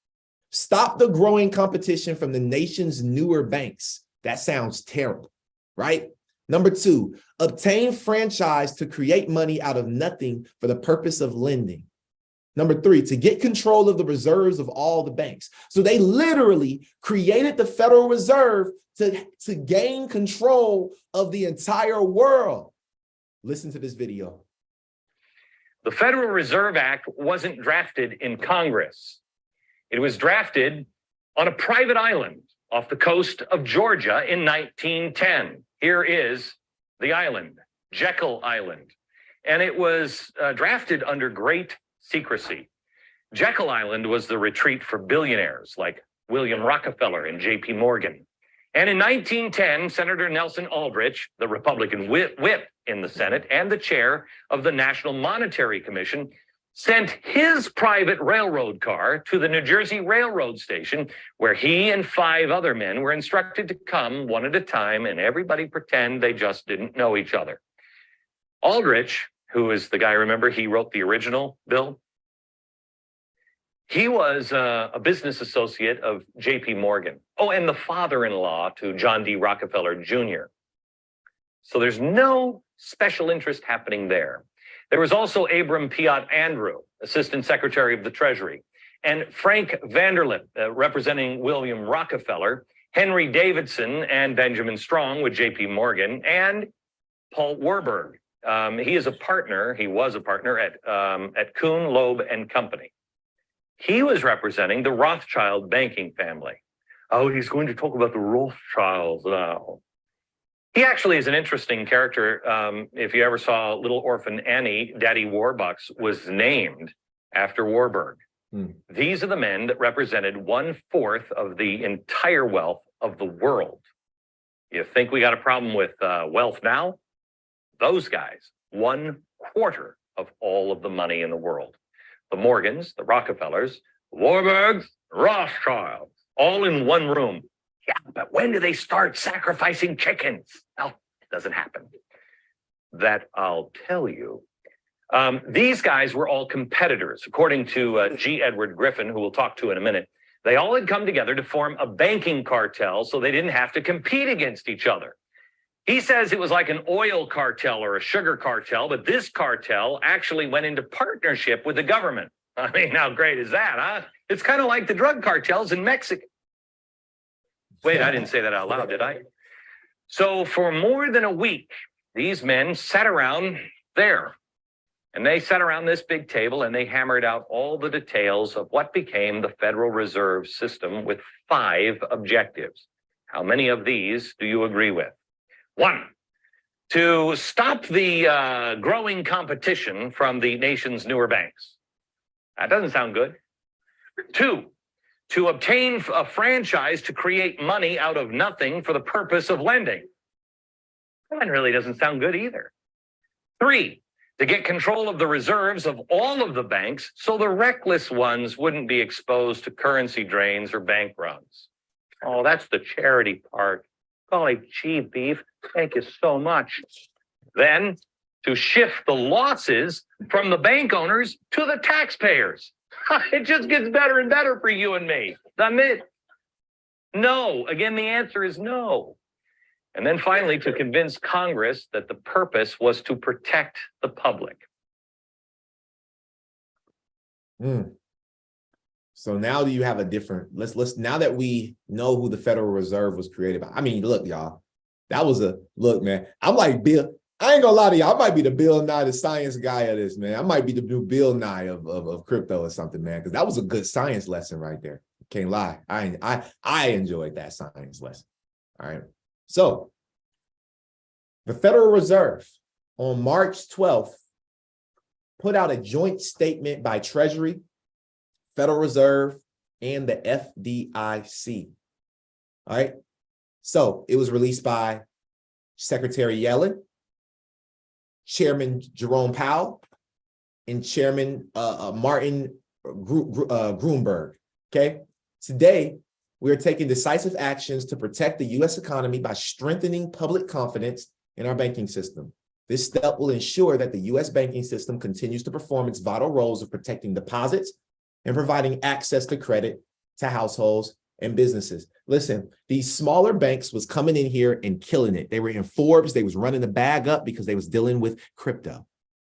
Stop the growing competition from the nation's newer banks. That sounds terrible, right? Number 2, obtain franchise to create money out of nothing for the purpose of lending. Number 3, to get control of the reserves of all the banks. So they literally created the Federal Reserve to gain control of the entire world. Listen to this video. The Federal Reserve Act wasn't drafted in Congress. It was drafted on a private island off the coast of Georgia in 1910. Here is the island, Jekyll Island. And it was drafted under great secrecy. Jekyll Island was the retreat for billionaires like William Rockefeller and J.P. Morgan. And in 1910, Senator Nelson Aldrich, the Republican whip in the Senate and the chair of the National Monetary Commission, sent his private railroad car to the New Jersey Railroad Station, where he and 5 other men were instructed to come one at a time and everybody pretend they just didn't know each other. Aldrich, who is the guy, remember, he wrote the original bill. He was a business associate of J.P. Morgan. Oh, and the father-in-law to John D. Rockefeller Jr. So there's no special interest happening there. There was also Abram Piatt Andrew, Assistant Secretary of the Treasury, and Frank Vanderlip, representing William Rockefeller, Henry Davidson and Benjamin Strong with J.P. Morgan, and Paul Warburg. He was a partner at Kuhn, Loeb and Company. He was representing the Rothschild banking family. Oh, he's going to talk about the Rothschilds now. He actually is an interesting character. If you ever saw Little Orphan Annie, Daddy Warbucks was named after Warburg. These are the men that represented 1/4 of the entire wealth of the world. You think we got a problem with wealth now? Those guys, 1/4 of all of the money in the world. The Morgans, the Rockefellers, Warburgs, Rothschilds, all in one room. Yeah, but when do they start sacrificing chickens? Well, it doesn't happen. That I'll tell you. These guys were all competitors, according to G. Edward Griffin, who we'll talk to in a minute. They all had come together to form a banking cartel so they didn't have to compete against each other. He says it was like an oil cartel or a sugar cartel, but this cartel actually went into partnership with the government. I mean, how great is that, huh? It's kind of like the drug cartels in Mexico. Wait, I didn't say that out loud, did I? So for more than a week, these men sat around there. And they sat around this big table and they hammered out all the details of what became the Federal Reserve System with 5 objectives. How many of these do you agree with? 1, to stop the growing competition from the nation's newer banks. That doesn't sound good. 2, to obtain a franchise to create money out of nothing for the purpose of lending. That really doesn't sound good either. 3, to get control of the reserves of all of the banks so the reckless ones wouldn't be exposed to currency drains or bank runs. Oh, that's the charity part. Golly gee, beef, thank you so much. Then to shift the losses from the bank owners to the taxpayers. It just gets better and better for you and me, doesn't it? No, again, the answer is no. And then finally, to convince Congress that the purpose was to protect the public. So now do you have a different, let's now that we know who the Federal Reserve was created by. I mean, look, y'all, that was look, man, I'm like Bill, I ain't gonna lie to y'all, I might be the Bill Nye, the science guy of this, man. I might be the new Bill Nye of crypto or something, man, because that was a good science lesson right there. Can't lie. I enjoyed that science lesson. All right. So the Federal Reserve on March 12th put out a joint statement by Treasury, Federal Reserve, and the FDIC. All right. So it was released by Secretary Yellen, Chairman Jerome Powell, and Chairman Martin Gruenberg. Okay. Today, we are taking decisive actions to protect the U.S. economy by strengthening public confidence in our banking system. This step will ensure that the U.S. banking system continues to perform its vital roles of protecting deposits and providing access to credit to households and businesses. Listen, these smaller banks was coming in here and killing it. They were in Forbes. They was running the bag up because they was dealing with crypto,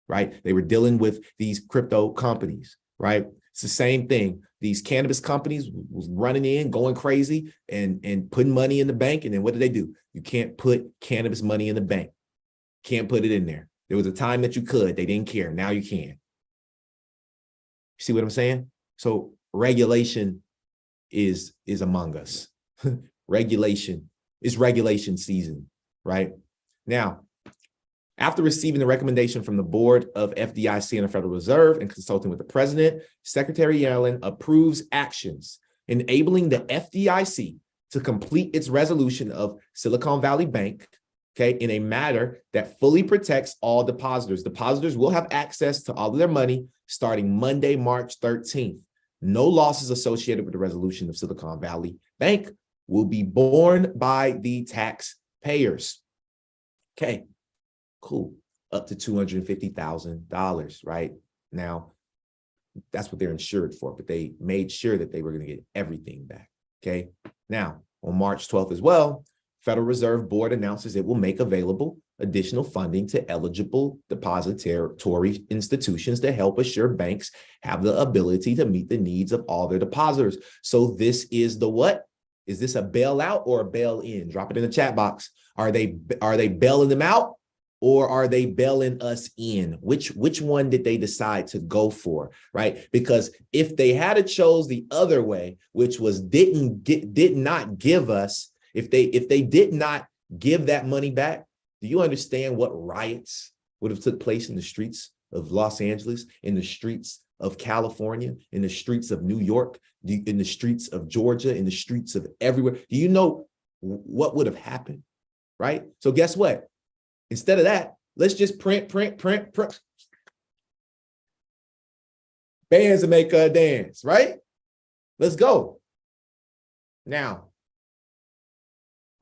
right? They were dealing with these crypto companies, right? It's the same thing. These cannabis companies was running in, going crazy and putting money in the bank. And then what do? You can't put cannabis money in the bank. Can't put it in there. There was a time that you could. They didn't care. Now you can. See what I'm saying? So regulation is among us. Regulation season, right? Now, after receiving the recommendation from the board of FDIC and the Federal Reserve and consulting with the president, Secretary Yellen approves actions enabling the FDIC to complete its resolution of Silicon Valley Bank, okay, in a manner that fully protects all depositors. Depositors will have access to all of their money starting Monday, March 13th. No losses associated with the resolution of Silicon Valley Bank will be borne by the taxpayers. Okay. Cool. Up to $250,000, right? Now, that's what they're insured for, but they made sure that they were going to get everything back, okay? Now, on March 12th as well, Federal Reserve Board announces it will make available additional funding to eligible depository institutions to help assure banks have the ability to meet the needs of all their depositors. So this is the what? Is this a bailout or a bail-in? Drop it in the chat box. Are they bailing them out? or are they bailing us in? Which one did they decide to go for, right? Because if they had chose the other way, which was did not give us, if they did not give that money back, do you understand what riots would have took place in the streets of Los Angeles, in the streets of California, in the streets of New York, in the streets of Georgia, in the streets of everywhere? Do you know what would have happened, right? So guess what? Instead of that, let's just print. Bands to make a dance, right? Let's go. Now,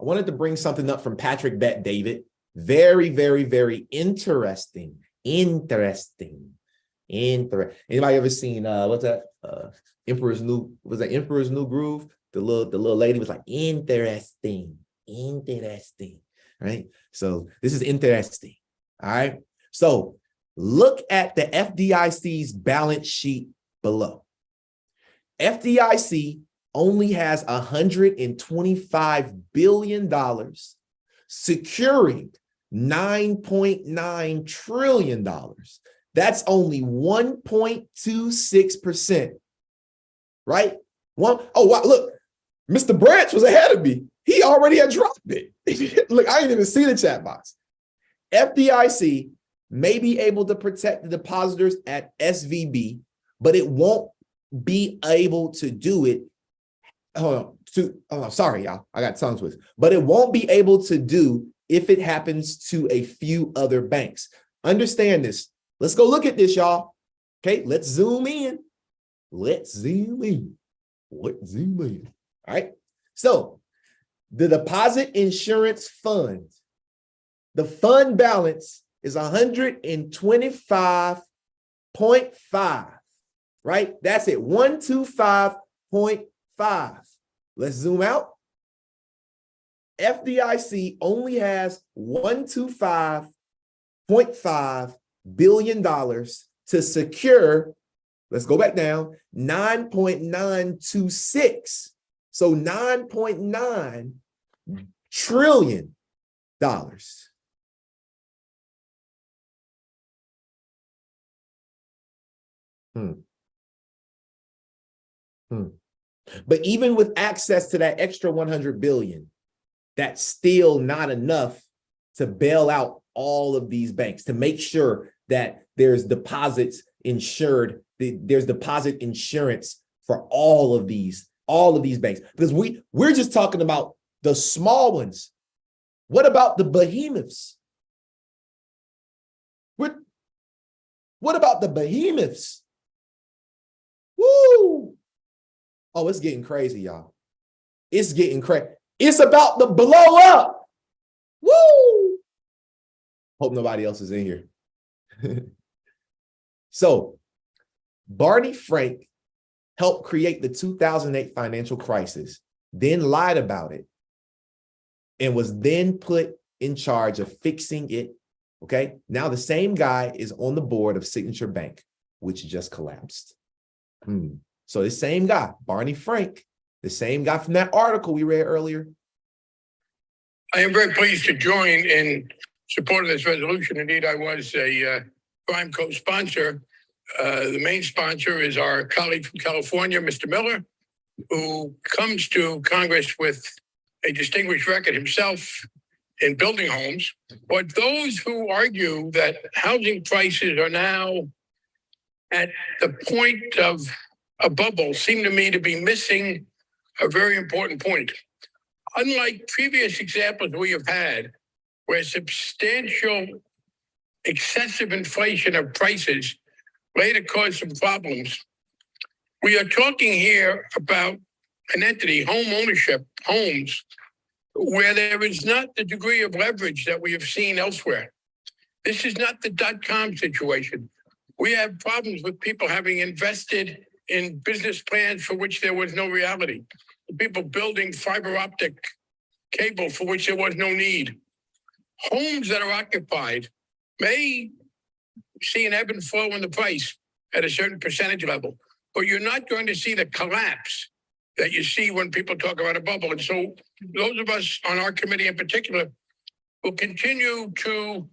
I wanted to bring something up from Patrick Bet David. Very, very, very interesting. Anybody ever seen what's that? Emperor's New Groove? The little lady was like, interesting, right? So this is interesting. All right. So look at the FDIC's balance sheet below. FDIC only has $125 billion securing $9.9 trillion. That's only 1.26%, right? Wow, look, Mr. Branch was ahead of me. He already had dropped it. Look, I didn't even see the chat box. FDIC may be able to protect the depositors at SVB, but it won't be able to do it. Sorry, y'all. I got tongue twisted. But it won't be able to do if it happens to a few other banks. Understand this. Let's go look at this, y'all. Okay, let's zoom in. All right. So the deposit insurance fund, the fund balance is 125.5, right? That's it, 125.5. Let's zoom out. FDIC only has $125.5 billion to secure, let's go back down, 9.926. So $9.9 trillion. But even with access to that extra 100 billion, that's still not enough to bail out all of these banks, to make sure that there's deposits insured, there's deposit insurance for all of these banks. Because we're just talking about the small ones. What about the behemoths? What about the behemoths? Woo! Oh, it's getting crazy, y'all. It's getting crazy. It's about to blow up. Woo! Hope nobody else is in here. So, Barney Frank helped create the 2008 financial crisis, then lied about it, and was then put in charge of fixing it. Okay, now the same guy is on the board of Signature Bank, which just collapsed. So the same guy, Barney Frank, the same guy from that article we read earlier. I am very pleased to join in support of this resolution. Indeed, I was a prime co-sponsor. The main sponsor is our colleague from California, Mr. Miller, who comes to Congress with a distinguished record himself in building homes. But those who argue that housing prices are now at the point of a bubble seem to me to be missing a very important point. Unlike previous examples we have had, where substantial excessive inflation of prices later caused some problems, we are talking here about an entity, home ownership, homes, where there is not the degree of leverage that we have seen elsewhere. This is not the dot-com situation. We have problems with people having invested in business plans for which there was no reality. People building fiber optic cable for which there was no need. Homes that are occupied may see an ebb and flow in the price at a certain percentage level, but you're not going to see the collapse that you see when people talk about a bubble. And so those of us on our committee in particular will continue to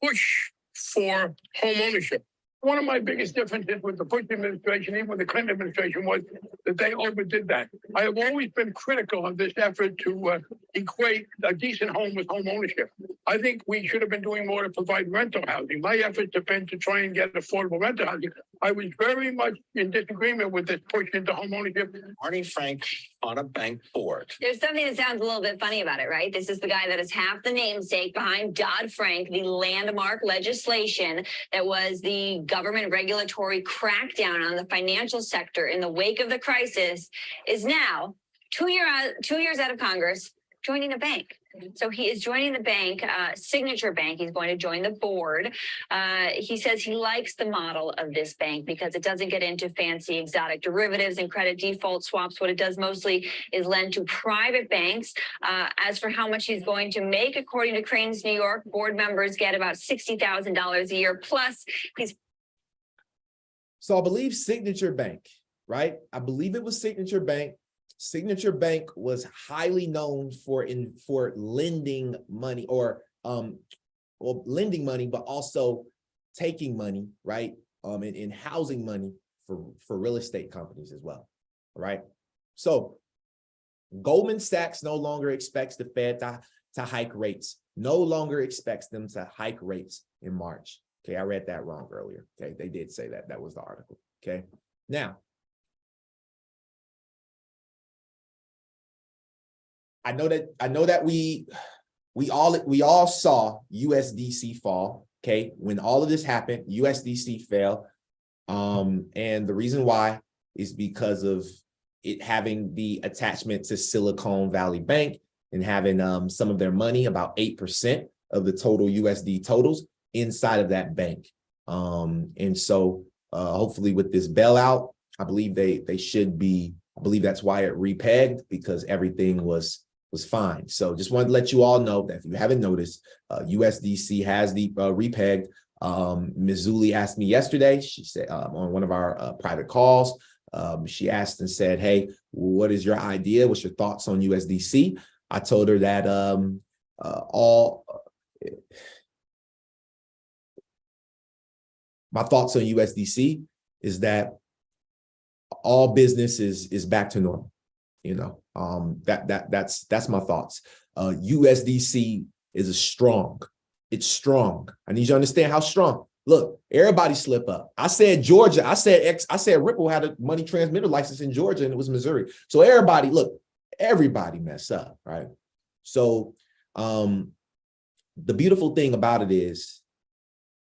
push for home ownership. One of my biggest differences with the Bush administration, even with the Clinton administration, was that they overdid that. I have always been critical of this effort to equate a decent home with home ownership. I think we should have been doing more to provide rental housing. My efforts have been to try and get affordable rental housing. I was very much in disagreement with this push into home ownership. Barney Frank on a bank board. There's something that sounds a little bit funny about it, right? This is the guy that is half the namesake behind Dodd-Frank, the landmark legislation that was the government regulatory crackdown on the financial sector in the wake of the crisis, is now 2 years out of Congress, joining a bank. So he is joining the bank, Signature Bank. He's going to join the board. He says he likes the model of this bank because it doesn't get into fancy exotic derivatives and credit default swaps. What it does mostly is lend to private banks. As for how much he's going to make, according to Cranes New York, board members get about $60,000 a year. Plus, he's. So I believe Signature Bank, right? I believe it was Signature Bank. Signature Bank was highly known for lending money or lending money, but also taking money, right? And housing money for real estate companies as well, right? So Goldman Sachs no longer expects the Fed to hike rates, no longer expects them to hike rates in March. Okay, I read that wrong earlier. Okay, they did say that. That was the article. Okay, now, I know that we all saw USDC fall. Okay, when all of this happened, USDC fell, and the reason why is because of it having the attachment to Silicon Valley Bank and having some of their money, about 8% of the total USD totals, inside of that bank. And so hopefully with this bailout, I believe they should be. I believe that's why it repegged, because everything was fine. So just wanted to let you all know that if you haven't noticed, USDC has the repegged. Ms. Zuli asked me yesterday, she said on one of our private calls, she asked and said, hey, what is your idea? What's your thoughts on USDC? I told her that my thoughts on USDC is that all business is back to normal. You know, that's my thoughts. USDC is strong. It's strong. I need you to understand how strong. Look, everybody slip up. I said Georgia. I said Ripple had a money transmitter license in Georgia, and it was Missouri. So everybody mess up, right? So the beautiful thing about it is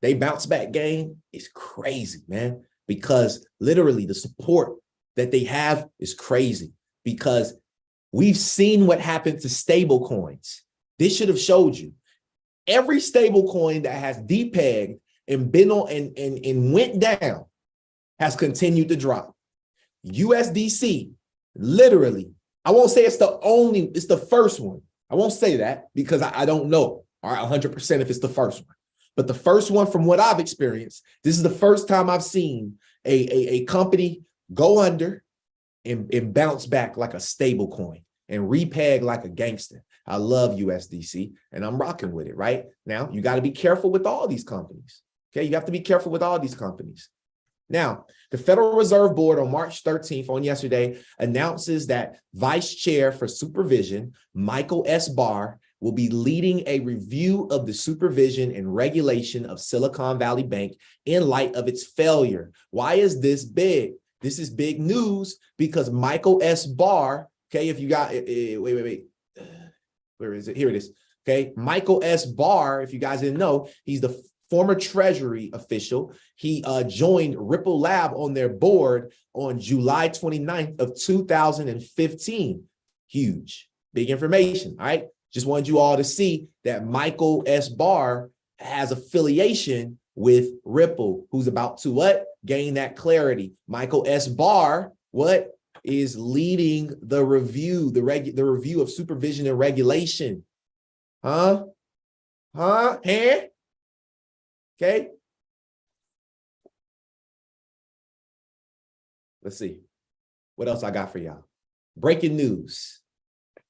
they bounce back game is crazy, man, because literally the support that they have is crazy, because we've seen what happened to stable coins. This should have showed you every stable coin that has depegged and been on and went down has continued to drop. USDC, literally, I won't say it's the first one. I won't say that because I don't know, all right, 100% if it's the first one. But the first one, from what I've experienced, this is the first time I've seen a company go under and bounce back like a stable coin and repeg like a gangster. I love USDC and I'm rocking with it right now. You got to be careful with all these companies. Okay, you have to be careful with all these companies. Now, the Federal Reserve Board on March 13th, on yesterday, announces that Vice Chair for Supervision, Michael S. Barr, will be leading a review of the supervision and regulation of Silicon Valley Bank in light of its failure. Why is this big? This is big news because Michael S. Barr, okay, if you got, wait, where is it? Here it is. Okay, Michael S. Barr, if you guys didn't know, he's the former Treasury official. He joined Ripple Lab on their board on July 29th of 2015. Huge, big information, all right? Just wanted you all to see that Michael S. Barr has affiliation with Ripple, who's about to what? Gain that clarity. Michael S. Barr, what? Is leading the review, the review of supervision and regulation. Huh? Okay. Let's see. What else I got for y'all? Breaking news.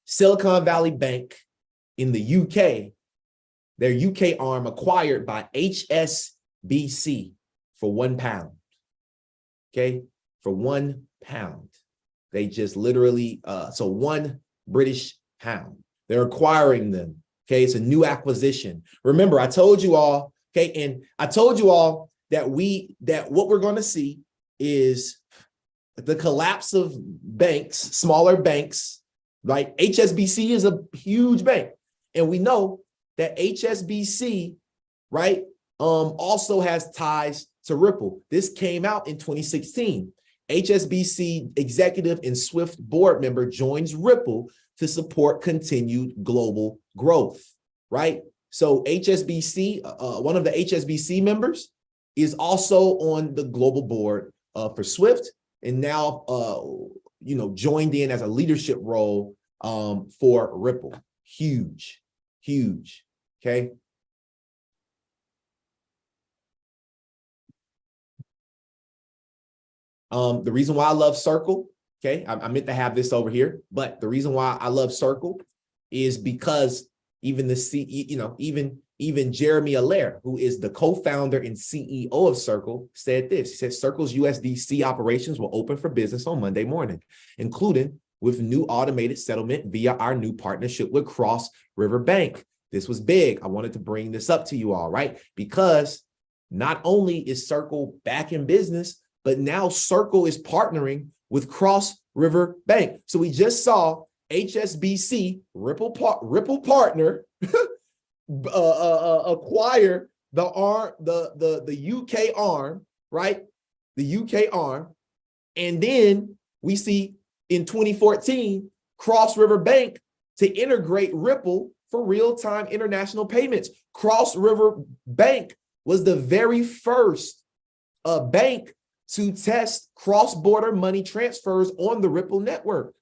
Silicon Valley Bank in the UK, their UK arm acquired by HSBC for £1. Okay, for £1. They just literally, so £1 British. They're acquiring them. Okay, it's a new acquisition. Remember, I told you all, okay, and I told you all that what we're going to see is the collapse of banks, smaller banks, like HSBC is a huge bank. And we know that HSBC, right, also has ties to Ripple. This came out in 2016. HSBC executive and Swift board member joins Ripple to support continued global growth, right? So HSBC, one of the HSBC members is also on the global board for Swift, and now, joined in as a leadership role for Ripple. Huge, huge, okay? The reason why I love Circle, okay, I meant to have this over here, but the reason why I love Circle is because even even Jeremy Allaire, who is the co-founder and CEO of Circle, said this. He said Circle's USDC operations will open for business on Monday morning, including with new automated settlement via our new partnership with Cross River Bank. This was big. I wanted to bring this up to you all, right? Because not only is Circle back in business, but now Circle is partnering with Cross River Bank. So we just saw HSBC, Ripple partner, acquire the UK arm, right? The UK arm. And then we see in 2014, Cross River Bank to integrate Ripple for real-time international payments. Cross River Bank was the very first bank to test cross-border money transfers on the Ripple network.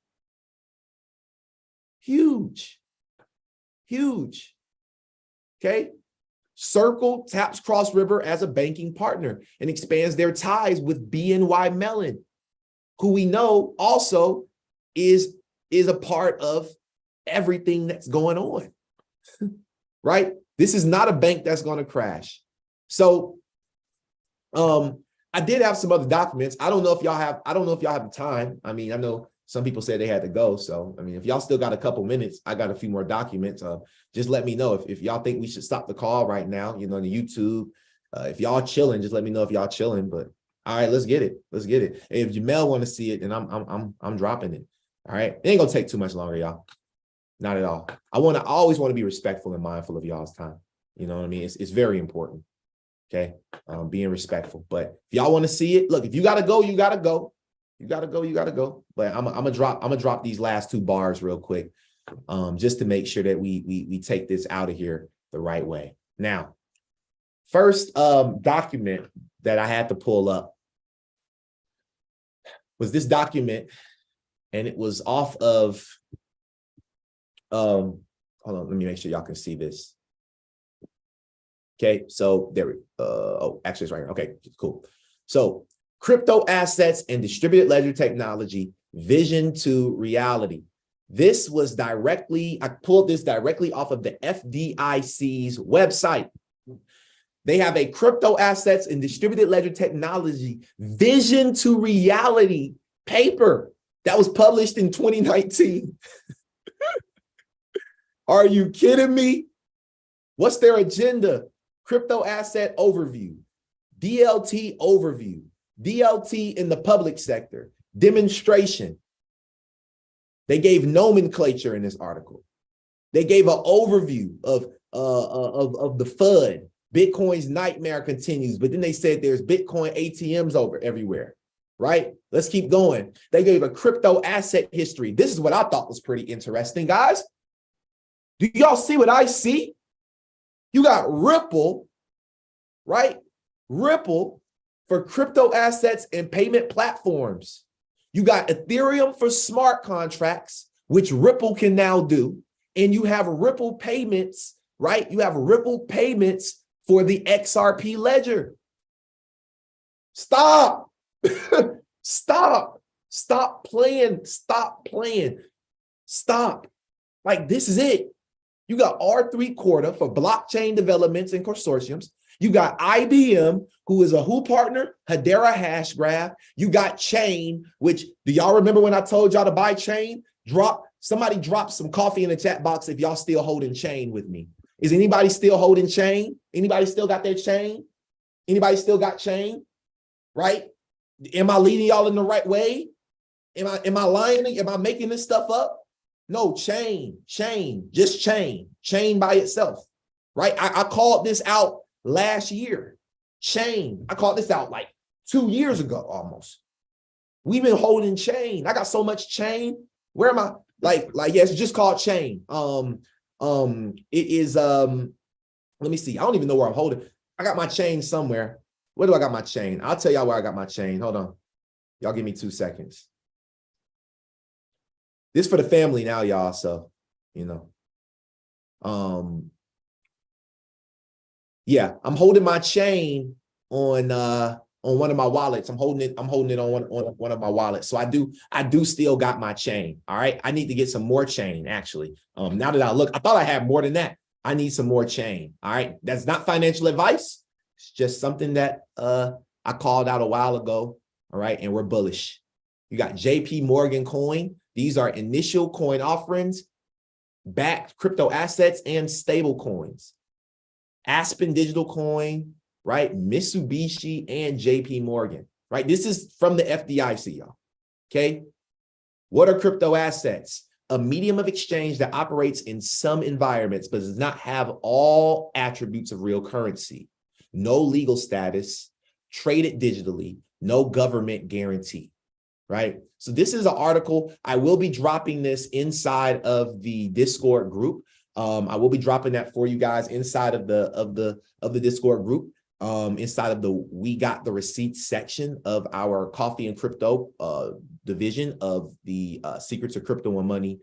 Huge, huge, okay? Circle taps Cross River as a banking partner and expands their ties with BNY Mellon, who we know also is a part of everything that's going on, right? This is not a bank that's going to crash. So, I did have some other documents. I don't know if y'all have the time. I mean, I know some people said they had to go. So, I mean, if y'all still got a couple minutes, I got a few more documents. Just let me know if y'all think we should stop the call right now, the YouTube. If y'all chilling, just let me know if y'all chilling. But all right, let's get it. Let's get it. And if Jamel want to see it, then I'm dropping it. All right. It ain't gonna take too much longer, y'all. Not at all. I always want to be respectful and mindful of y'all's time. You know what I mean? It's very important. Okay, being respectful. But if y'all want to see it, look, if you gotta go, you gotta go. You gotta go, you gotta go. But I'm gonna drop these last two bars real quick, just to make sure that we take this out of here the right way. Now, first document that I had to pull up was this document, and it was off of hold on, let me make sure y'all can see this. Okay, so there we actually it's right here. Okay, cool. So crypto assets and distributed ledger technology, vision to reality. This was I pulled this directly off of the FDIC's website. They have a crypto assets and distributed ledger technology, vision to reality paper that was published in 2019. Are you kidding me? What's their agenda? Crypto asset overview, DLT overview, DLT in the public sector, demonstration. They gave nomenclature in this article. They gave an overview of the FUD. Bitcoin's nightmare continues, but then they said there's Bitcoin ATMs everywhere, right? Let's keep going. They gave a crypto asset history. This is what I thought was pretty interesting, guys. Do y'all see what I see? You got Ripple, right? Ripple for crypto assets and payment platforms. You got Ethereum for smart contracts, which Ripple can now do. And you have Ripple payments, right? You have Ripple payments for the XRP ledger. Stop. Stop. Stop playing. Stop playing. Stop. Like, this is it. You got R3 for blockchain developments and consortiums. You got IBM, who is a who partner, Hedera Hashgraph. You got Chain, which, do y'all remember when I told y'all to buy Chain? Somebody drop some coffee in the chat box if y'all still holding Chain with me. Is anybody still holding Chain? Anybody still got their Chain? Anybody still got Chain? Right? Am I leading y'all in the right way? Am I lying? Am I making this stuff up? No, Chain, just Chain by itself, right? I called this out last year. Chain, I called this out like 2 years ago almost. We've been holding Chain. I got so much Chain. Where am I? Like, yeah, it's just called Chain. It is, let me see. I don't even know where I'm holding. I got my Chain somewhere. Where do I got my Chain? I'll tell y'all where I got my Chain. Hold on. Y'all give me 2 seconds. This for the family now, y'all. So, you know, yeah, I'm holding my Chain on one of my wallets. I'm holding it on one of my wallets. So I do still got my Chain. All right. I need to get some more Chain, actually. Now that I look, I thought I had more than that. I need some more Chain. All right. That's not financial advice. It's just something that I called out a while ago. All right. And we're bullish. You got JP Morgan coin. These are initial coin offerings, backed crypto assets, and stable coins. Aspen Digital Coin, right? Mitsubishi and JP Morgan, right? This is from the FDIC, y'all. Okay. What are crypto assets? A medium of exchange that operates in some environments, but does not have all attributes of real currency. No legal status, traded digitally, no government guarantee. Right. So this is an article. I will be dropping this inside of the Discord group. I will be dropping that for you guys inside of the Discord group, inside of the We Got the Receipts section of our Coffee and Crypto division of the Secrets of Crypto and Money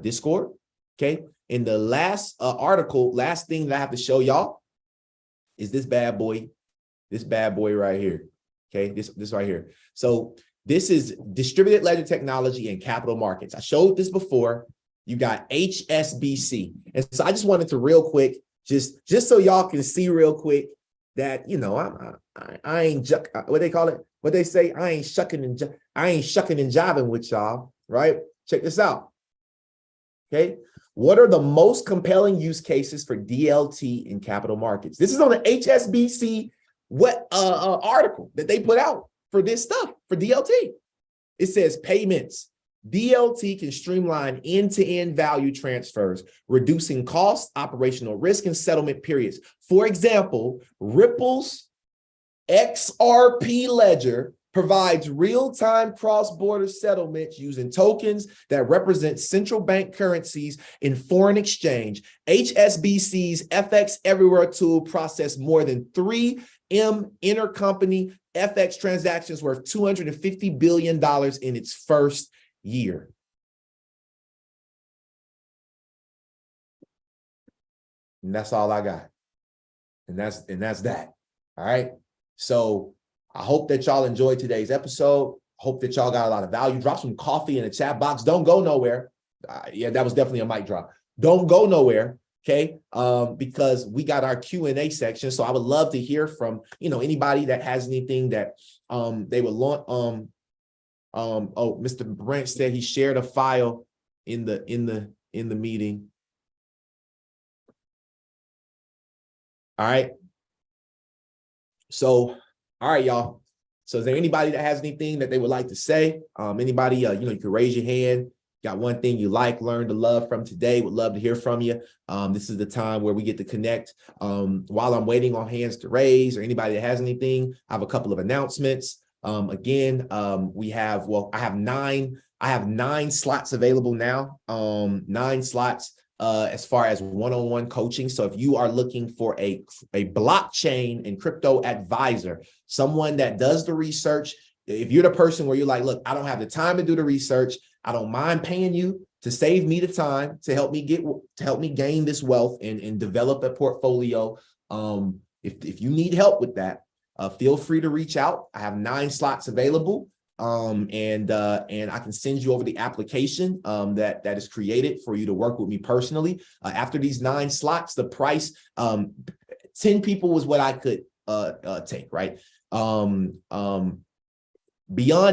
Discord. Okay. In the last article, last thing that I have to show y'all is this bad boy right here. Okay. This right here. So this is distributed ledger technology and capital markets. I showed this before. You got HSBC. And so I just wanted to real quick, just so y'all can see real quick that, you know, I ain't, what they call it? What they say? I ain't shucking and jiving with y'all, right? Check this out. Okay. What are the most compelling use cases for DLT in capital markets? This is on the HSBC article that they put out for this stuff, for DLT. It says payments. DLT can streamline end-to-end value transfers, reducing costs, operational risk, and settlement periods. For example, Ripple's XRP ledger provides real-time cross-border settlements using tokens that represent central bank currencies in foreign exchange. HSBC's FX Everywhere tool processed more than 3 intercompany FX transactions worth $250 billion in its first year. And that's all I got. And that's that. All right. So I hope that y'all enjoyed today's episode. Hope that y'all got a lot of value. Drop some coffee in the chat box. Don't go nowhere. Yeah, that was definitely a mic drop. Don't go nowhere. Okay. Because we got our Q&A section. So I would love to hear from, you know, anybody that has anything that they would want. Oh, Mr. Brent said he shared a file in the meeting. All right. So, all right, y'all. So is there anybody that has anything that they would like to say? Anybody, you know, you can raise your hand. Got one thing you like, learn to love from today. Would love to hear from you. This is the time where we get to connect. While I'm waiting on hands to raise or anybody that has anything, I have a couple of announcements. Again, we have, well, I have nine slots available now. 9 slots as far as one-on-one coaching. So if you are looking for a blockchain and crypto advisor, someone that does the research, if you're the person where you're like, look, I don't have the time to do the research, I don't mind paying you to save me the time to help me gain this wealth and develop a portfolio. If you need help with that, feel free to reach out. I have 9 slots available. And I can send you over the application that is created for you to work with me personally. After these 9 slots, the price, 10 people was what I could take, right? Beyond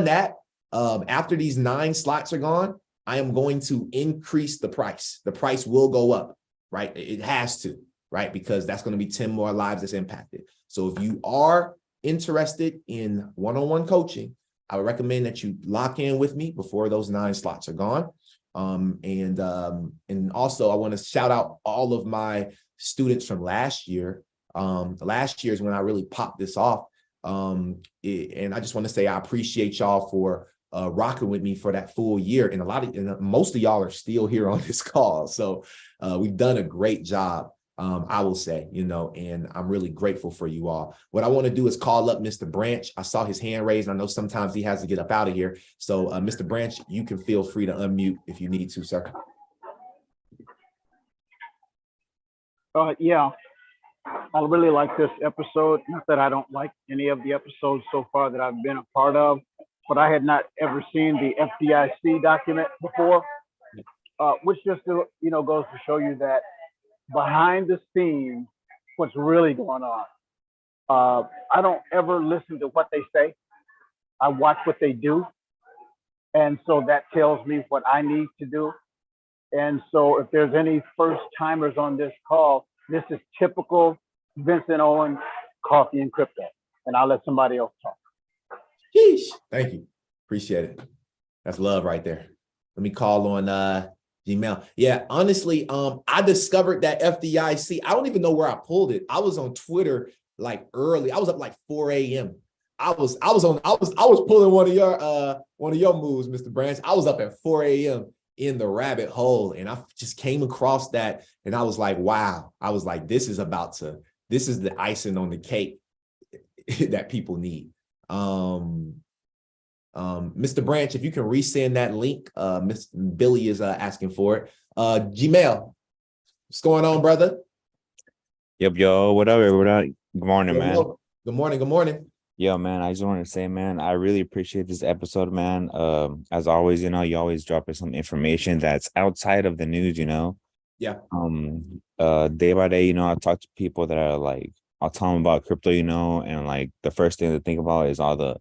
that, after these 9 slots are gone, I am going to increase the price. The price will go up, right? It has to, right? Because that's going to be 10 more lives that's impacted. So if you are interested in one-on-one coaching, I would recommend that you lock in with me before those 9 slots are gone. And also I want to shout out all of my students from last year. Last year is when I really popped this off. And I just want to say I appreciate y'all for rocking with me for that full year. And most of y'all are still here on this call. So we've done a great job. I will say, and I'm really grateful for you all. What I want to do is call up Mr. Branch. I saw his hand raised. I know sometimes he has to get up out of here. So Mr. Branch, you can feel free to unmute if you need to, sir. Yeah, I really like this episode. Not that I don't like any of the episodes so far that I've been a part of, but I had not ever seen the FDIC document before, which just goes to show you that behind the scenes, what's really going on. I don't ever listen to what they say. I watch what they do. And so that tells me what I need to do. And so if there's any first timers on this call, this is typical Vincent Owens, Coffee and Crypto. And I'll let somebody else talk. Sheesh. Thank you. Appreciate it. That's love right there. Let me call on Gmail. Yeah, honestly, I discovered that FDIC. I don't even know where I pulled it. I was on Twitter like early. I was up like 4 a.m. I was pulling one of your moves, Mr. Branch. I was up at 4 a.m. in the rabbit hole, and I just came across that, and I was like, wow. I was like, this is the icing on the cake that people need. Mr. Branch, if you can resend that link, Miss Billy is asking for it. Gmail, what's going on, brother? Yep, yo, what up, everybody? Good morning, man. Good morning, good morning. Yo, man, I just want to say, man, I really appreciate this episode, man. As always, you always drop us some information that's outside of the news, Yeah. Day by day, I talk to people that are like, I'll tell them about crypto, and like the first thing to think about is all the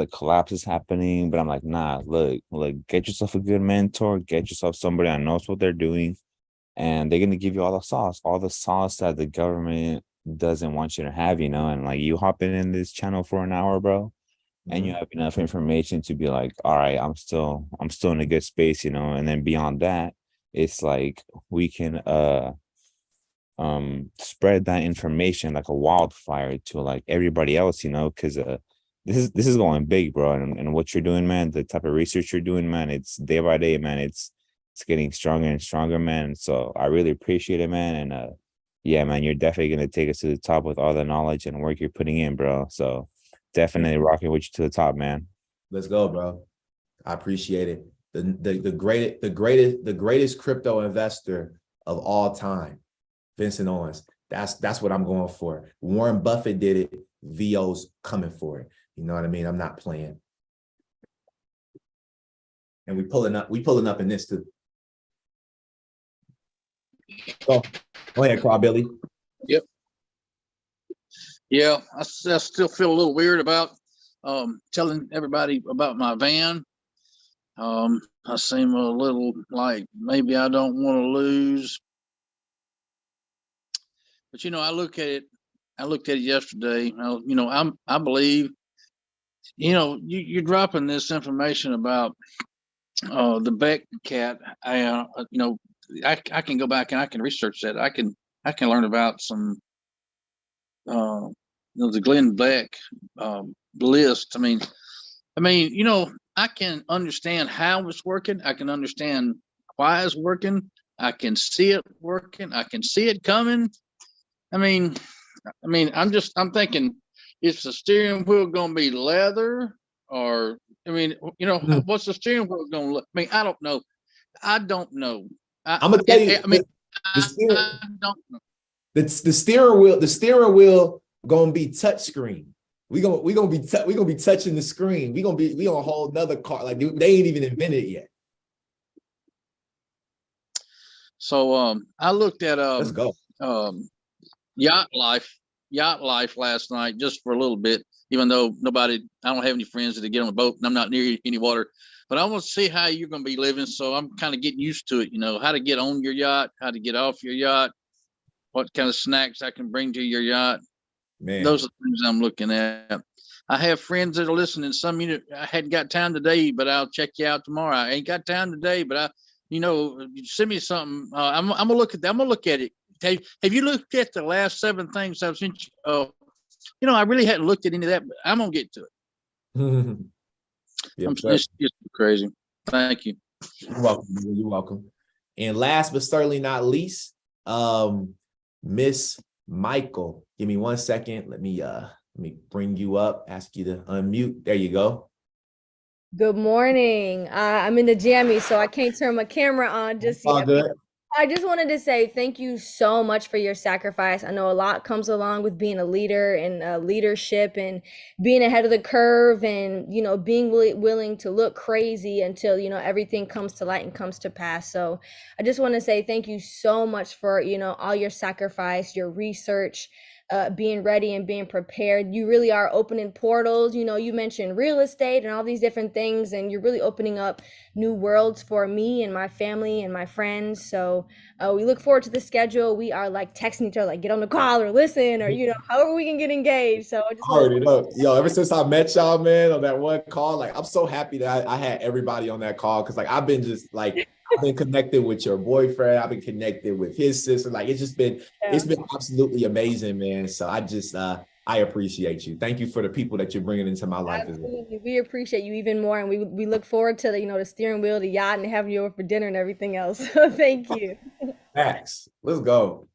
collapses happening. But I'm like, nah, look, get yourself a good mentor, get yourself somebody that knows what they're doing, and they're gonna give you all the sauce that the government doesn't want you to have, and like you hop in this channel for an hour, bro, and you have enough information to be like, all right, I'm still in a good space, and then beyond that, it's like we can spread that information like a wildfire to like everybody else, because this is going big, bro, and what you're doing, man, the type of research you're doing, man, it's day by day, man, it's getting stronger and stronger, man. So I really appreciate it, man. And yeah, man, you're definitely gonna take us to the top with all the knowledge and work you're putting in, bro. So definitely rocking with you to the top, man. Let's go, bro. I appreciate it. The greatest crypto investor of all time, Vincent Owens. That's what I'm going for. Warren Buffett did it. VO's coming for it. You know what I mean? I'm not playing. And we pulling up in this too. Go ahead, Carl Billy. Yep. Yeah, I still feel a little weird about telling everybody about my van. I seem a little like maybe I don't want to lose. But I looked at it yesterday. I believe, you're dropping this information about the Beck cat. I can go back and I can research that. I can learn about some the Glenn Beck list. I can understand how it's working. I can understand why it's working. I can see it working. I can see it coming. I'm thinking, is the steering wheel going to be leather or, what's the steering wheel going to look? I don't know. I'm gonna tell you. The steering wheel gonna be touchscreen. we gonna be touching the screen. We gonna hold another car. Like they ain't even invented it yet. So I looked at Let's go. yacht life last night just for a little bit, even though I don't have any friends that get on a boat and I'm not near any water. But I want to see how you're going to be living. So I'm kind of getting used to it, how to get on your yacht, how to get off your yacht, what kind of snacks I can bring to your yacht. Man, those are the things I'm looking at. I have friends that are listening. Some, I hadn't got time today, but I'll check you out tomorrow. I ain't got time today, but send me something. I'm gonna look at it. Have you looked at the last 7 things I've sent you? I really hadn't looked at any of that, but I'm gonna get to it. It's just crazy. Thank you. You're welcome. You're welcome. And last but certainly not least, Miss Michael. Give me 1 second. Let me bring you up. Ask you to unmute. There you go. Good morning. I'm in the jammy, so I can't turn my camera on just All yet. good. I just wanted to say thank you so much for your sacrifice. I know a lot comes along with being a leader and leadership and being ahead of the curve and, being willing to look crazy until, everything comes to light and comes to pass. So I just want to say thank you so much for, all your sacrifice, your research, being ready and being prepared. You really are opening portals. You mentioned real estate and all these different things, and you're really opening up new worlds for me and my family and my friends. So we look forward to the schedule. We are like texting each other, like get on the call or listen or, however we can get engaged. So I just already know. Yo, ever since I met y'all, man, on that one call, like I'm so happy that I had everybody on that call. Cause like I've been connected with your boyfriend. I've been connected with his sister. Like it's been absolutely amazing, man. So I appreciate you. Thank you for the people that you're bringing into my life as well. We appreciate you even more, and we look forward to the steering wheel, the yacht, and having you over for dinner and everything else. So thank you. Max, let's go.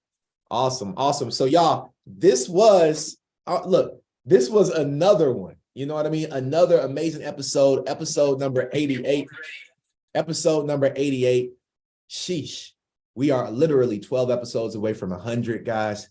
Awesome. So y'all, this was another one. You know what I mean? Another amazing episode number 88. Episode number 88. Sheesh. We are literally 12 episodes away from 100, guys.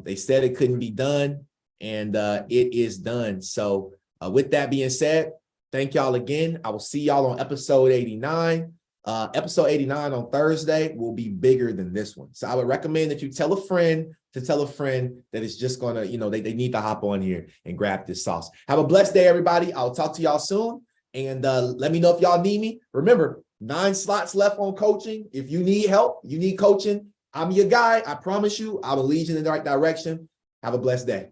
They said it couldn't be done, and it is done. So with that being said, thank y'all again. I will see y'all on episode 89. Episode 89 on Thursday will be bigger than this one. So I would recommend that you tell a friend that it's just gonna, they need to hop on here and grab this sauce. Have a blessed day, everybody. I'll talk to y'all soon. And let me know if y'all need me. Remember, 9 slots left on coaching. If you need help, you need coaching, I'm your guy. I promise you, I will lead you in the right direction. Have a blessed day.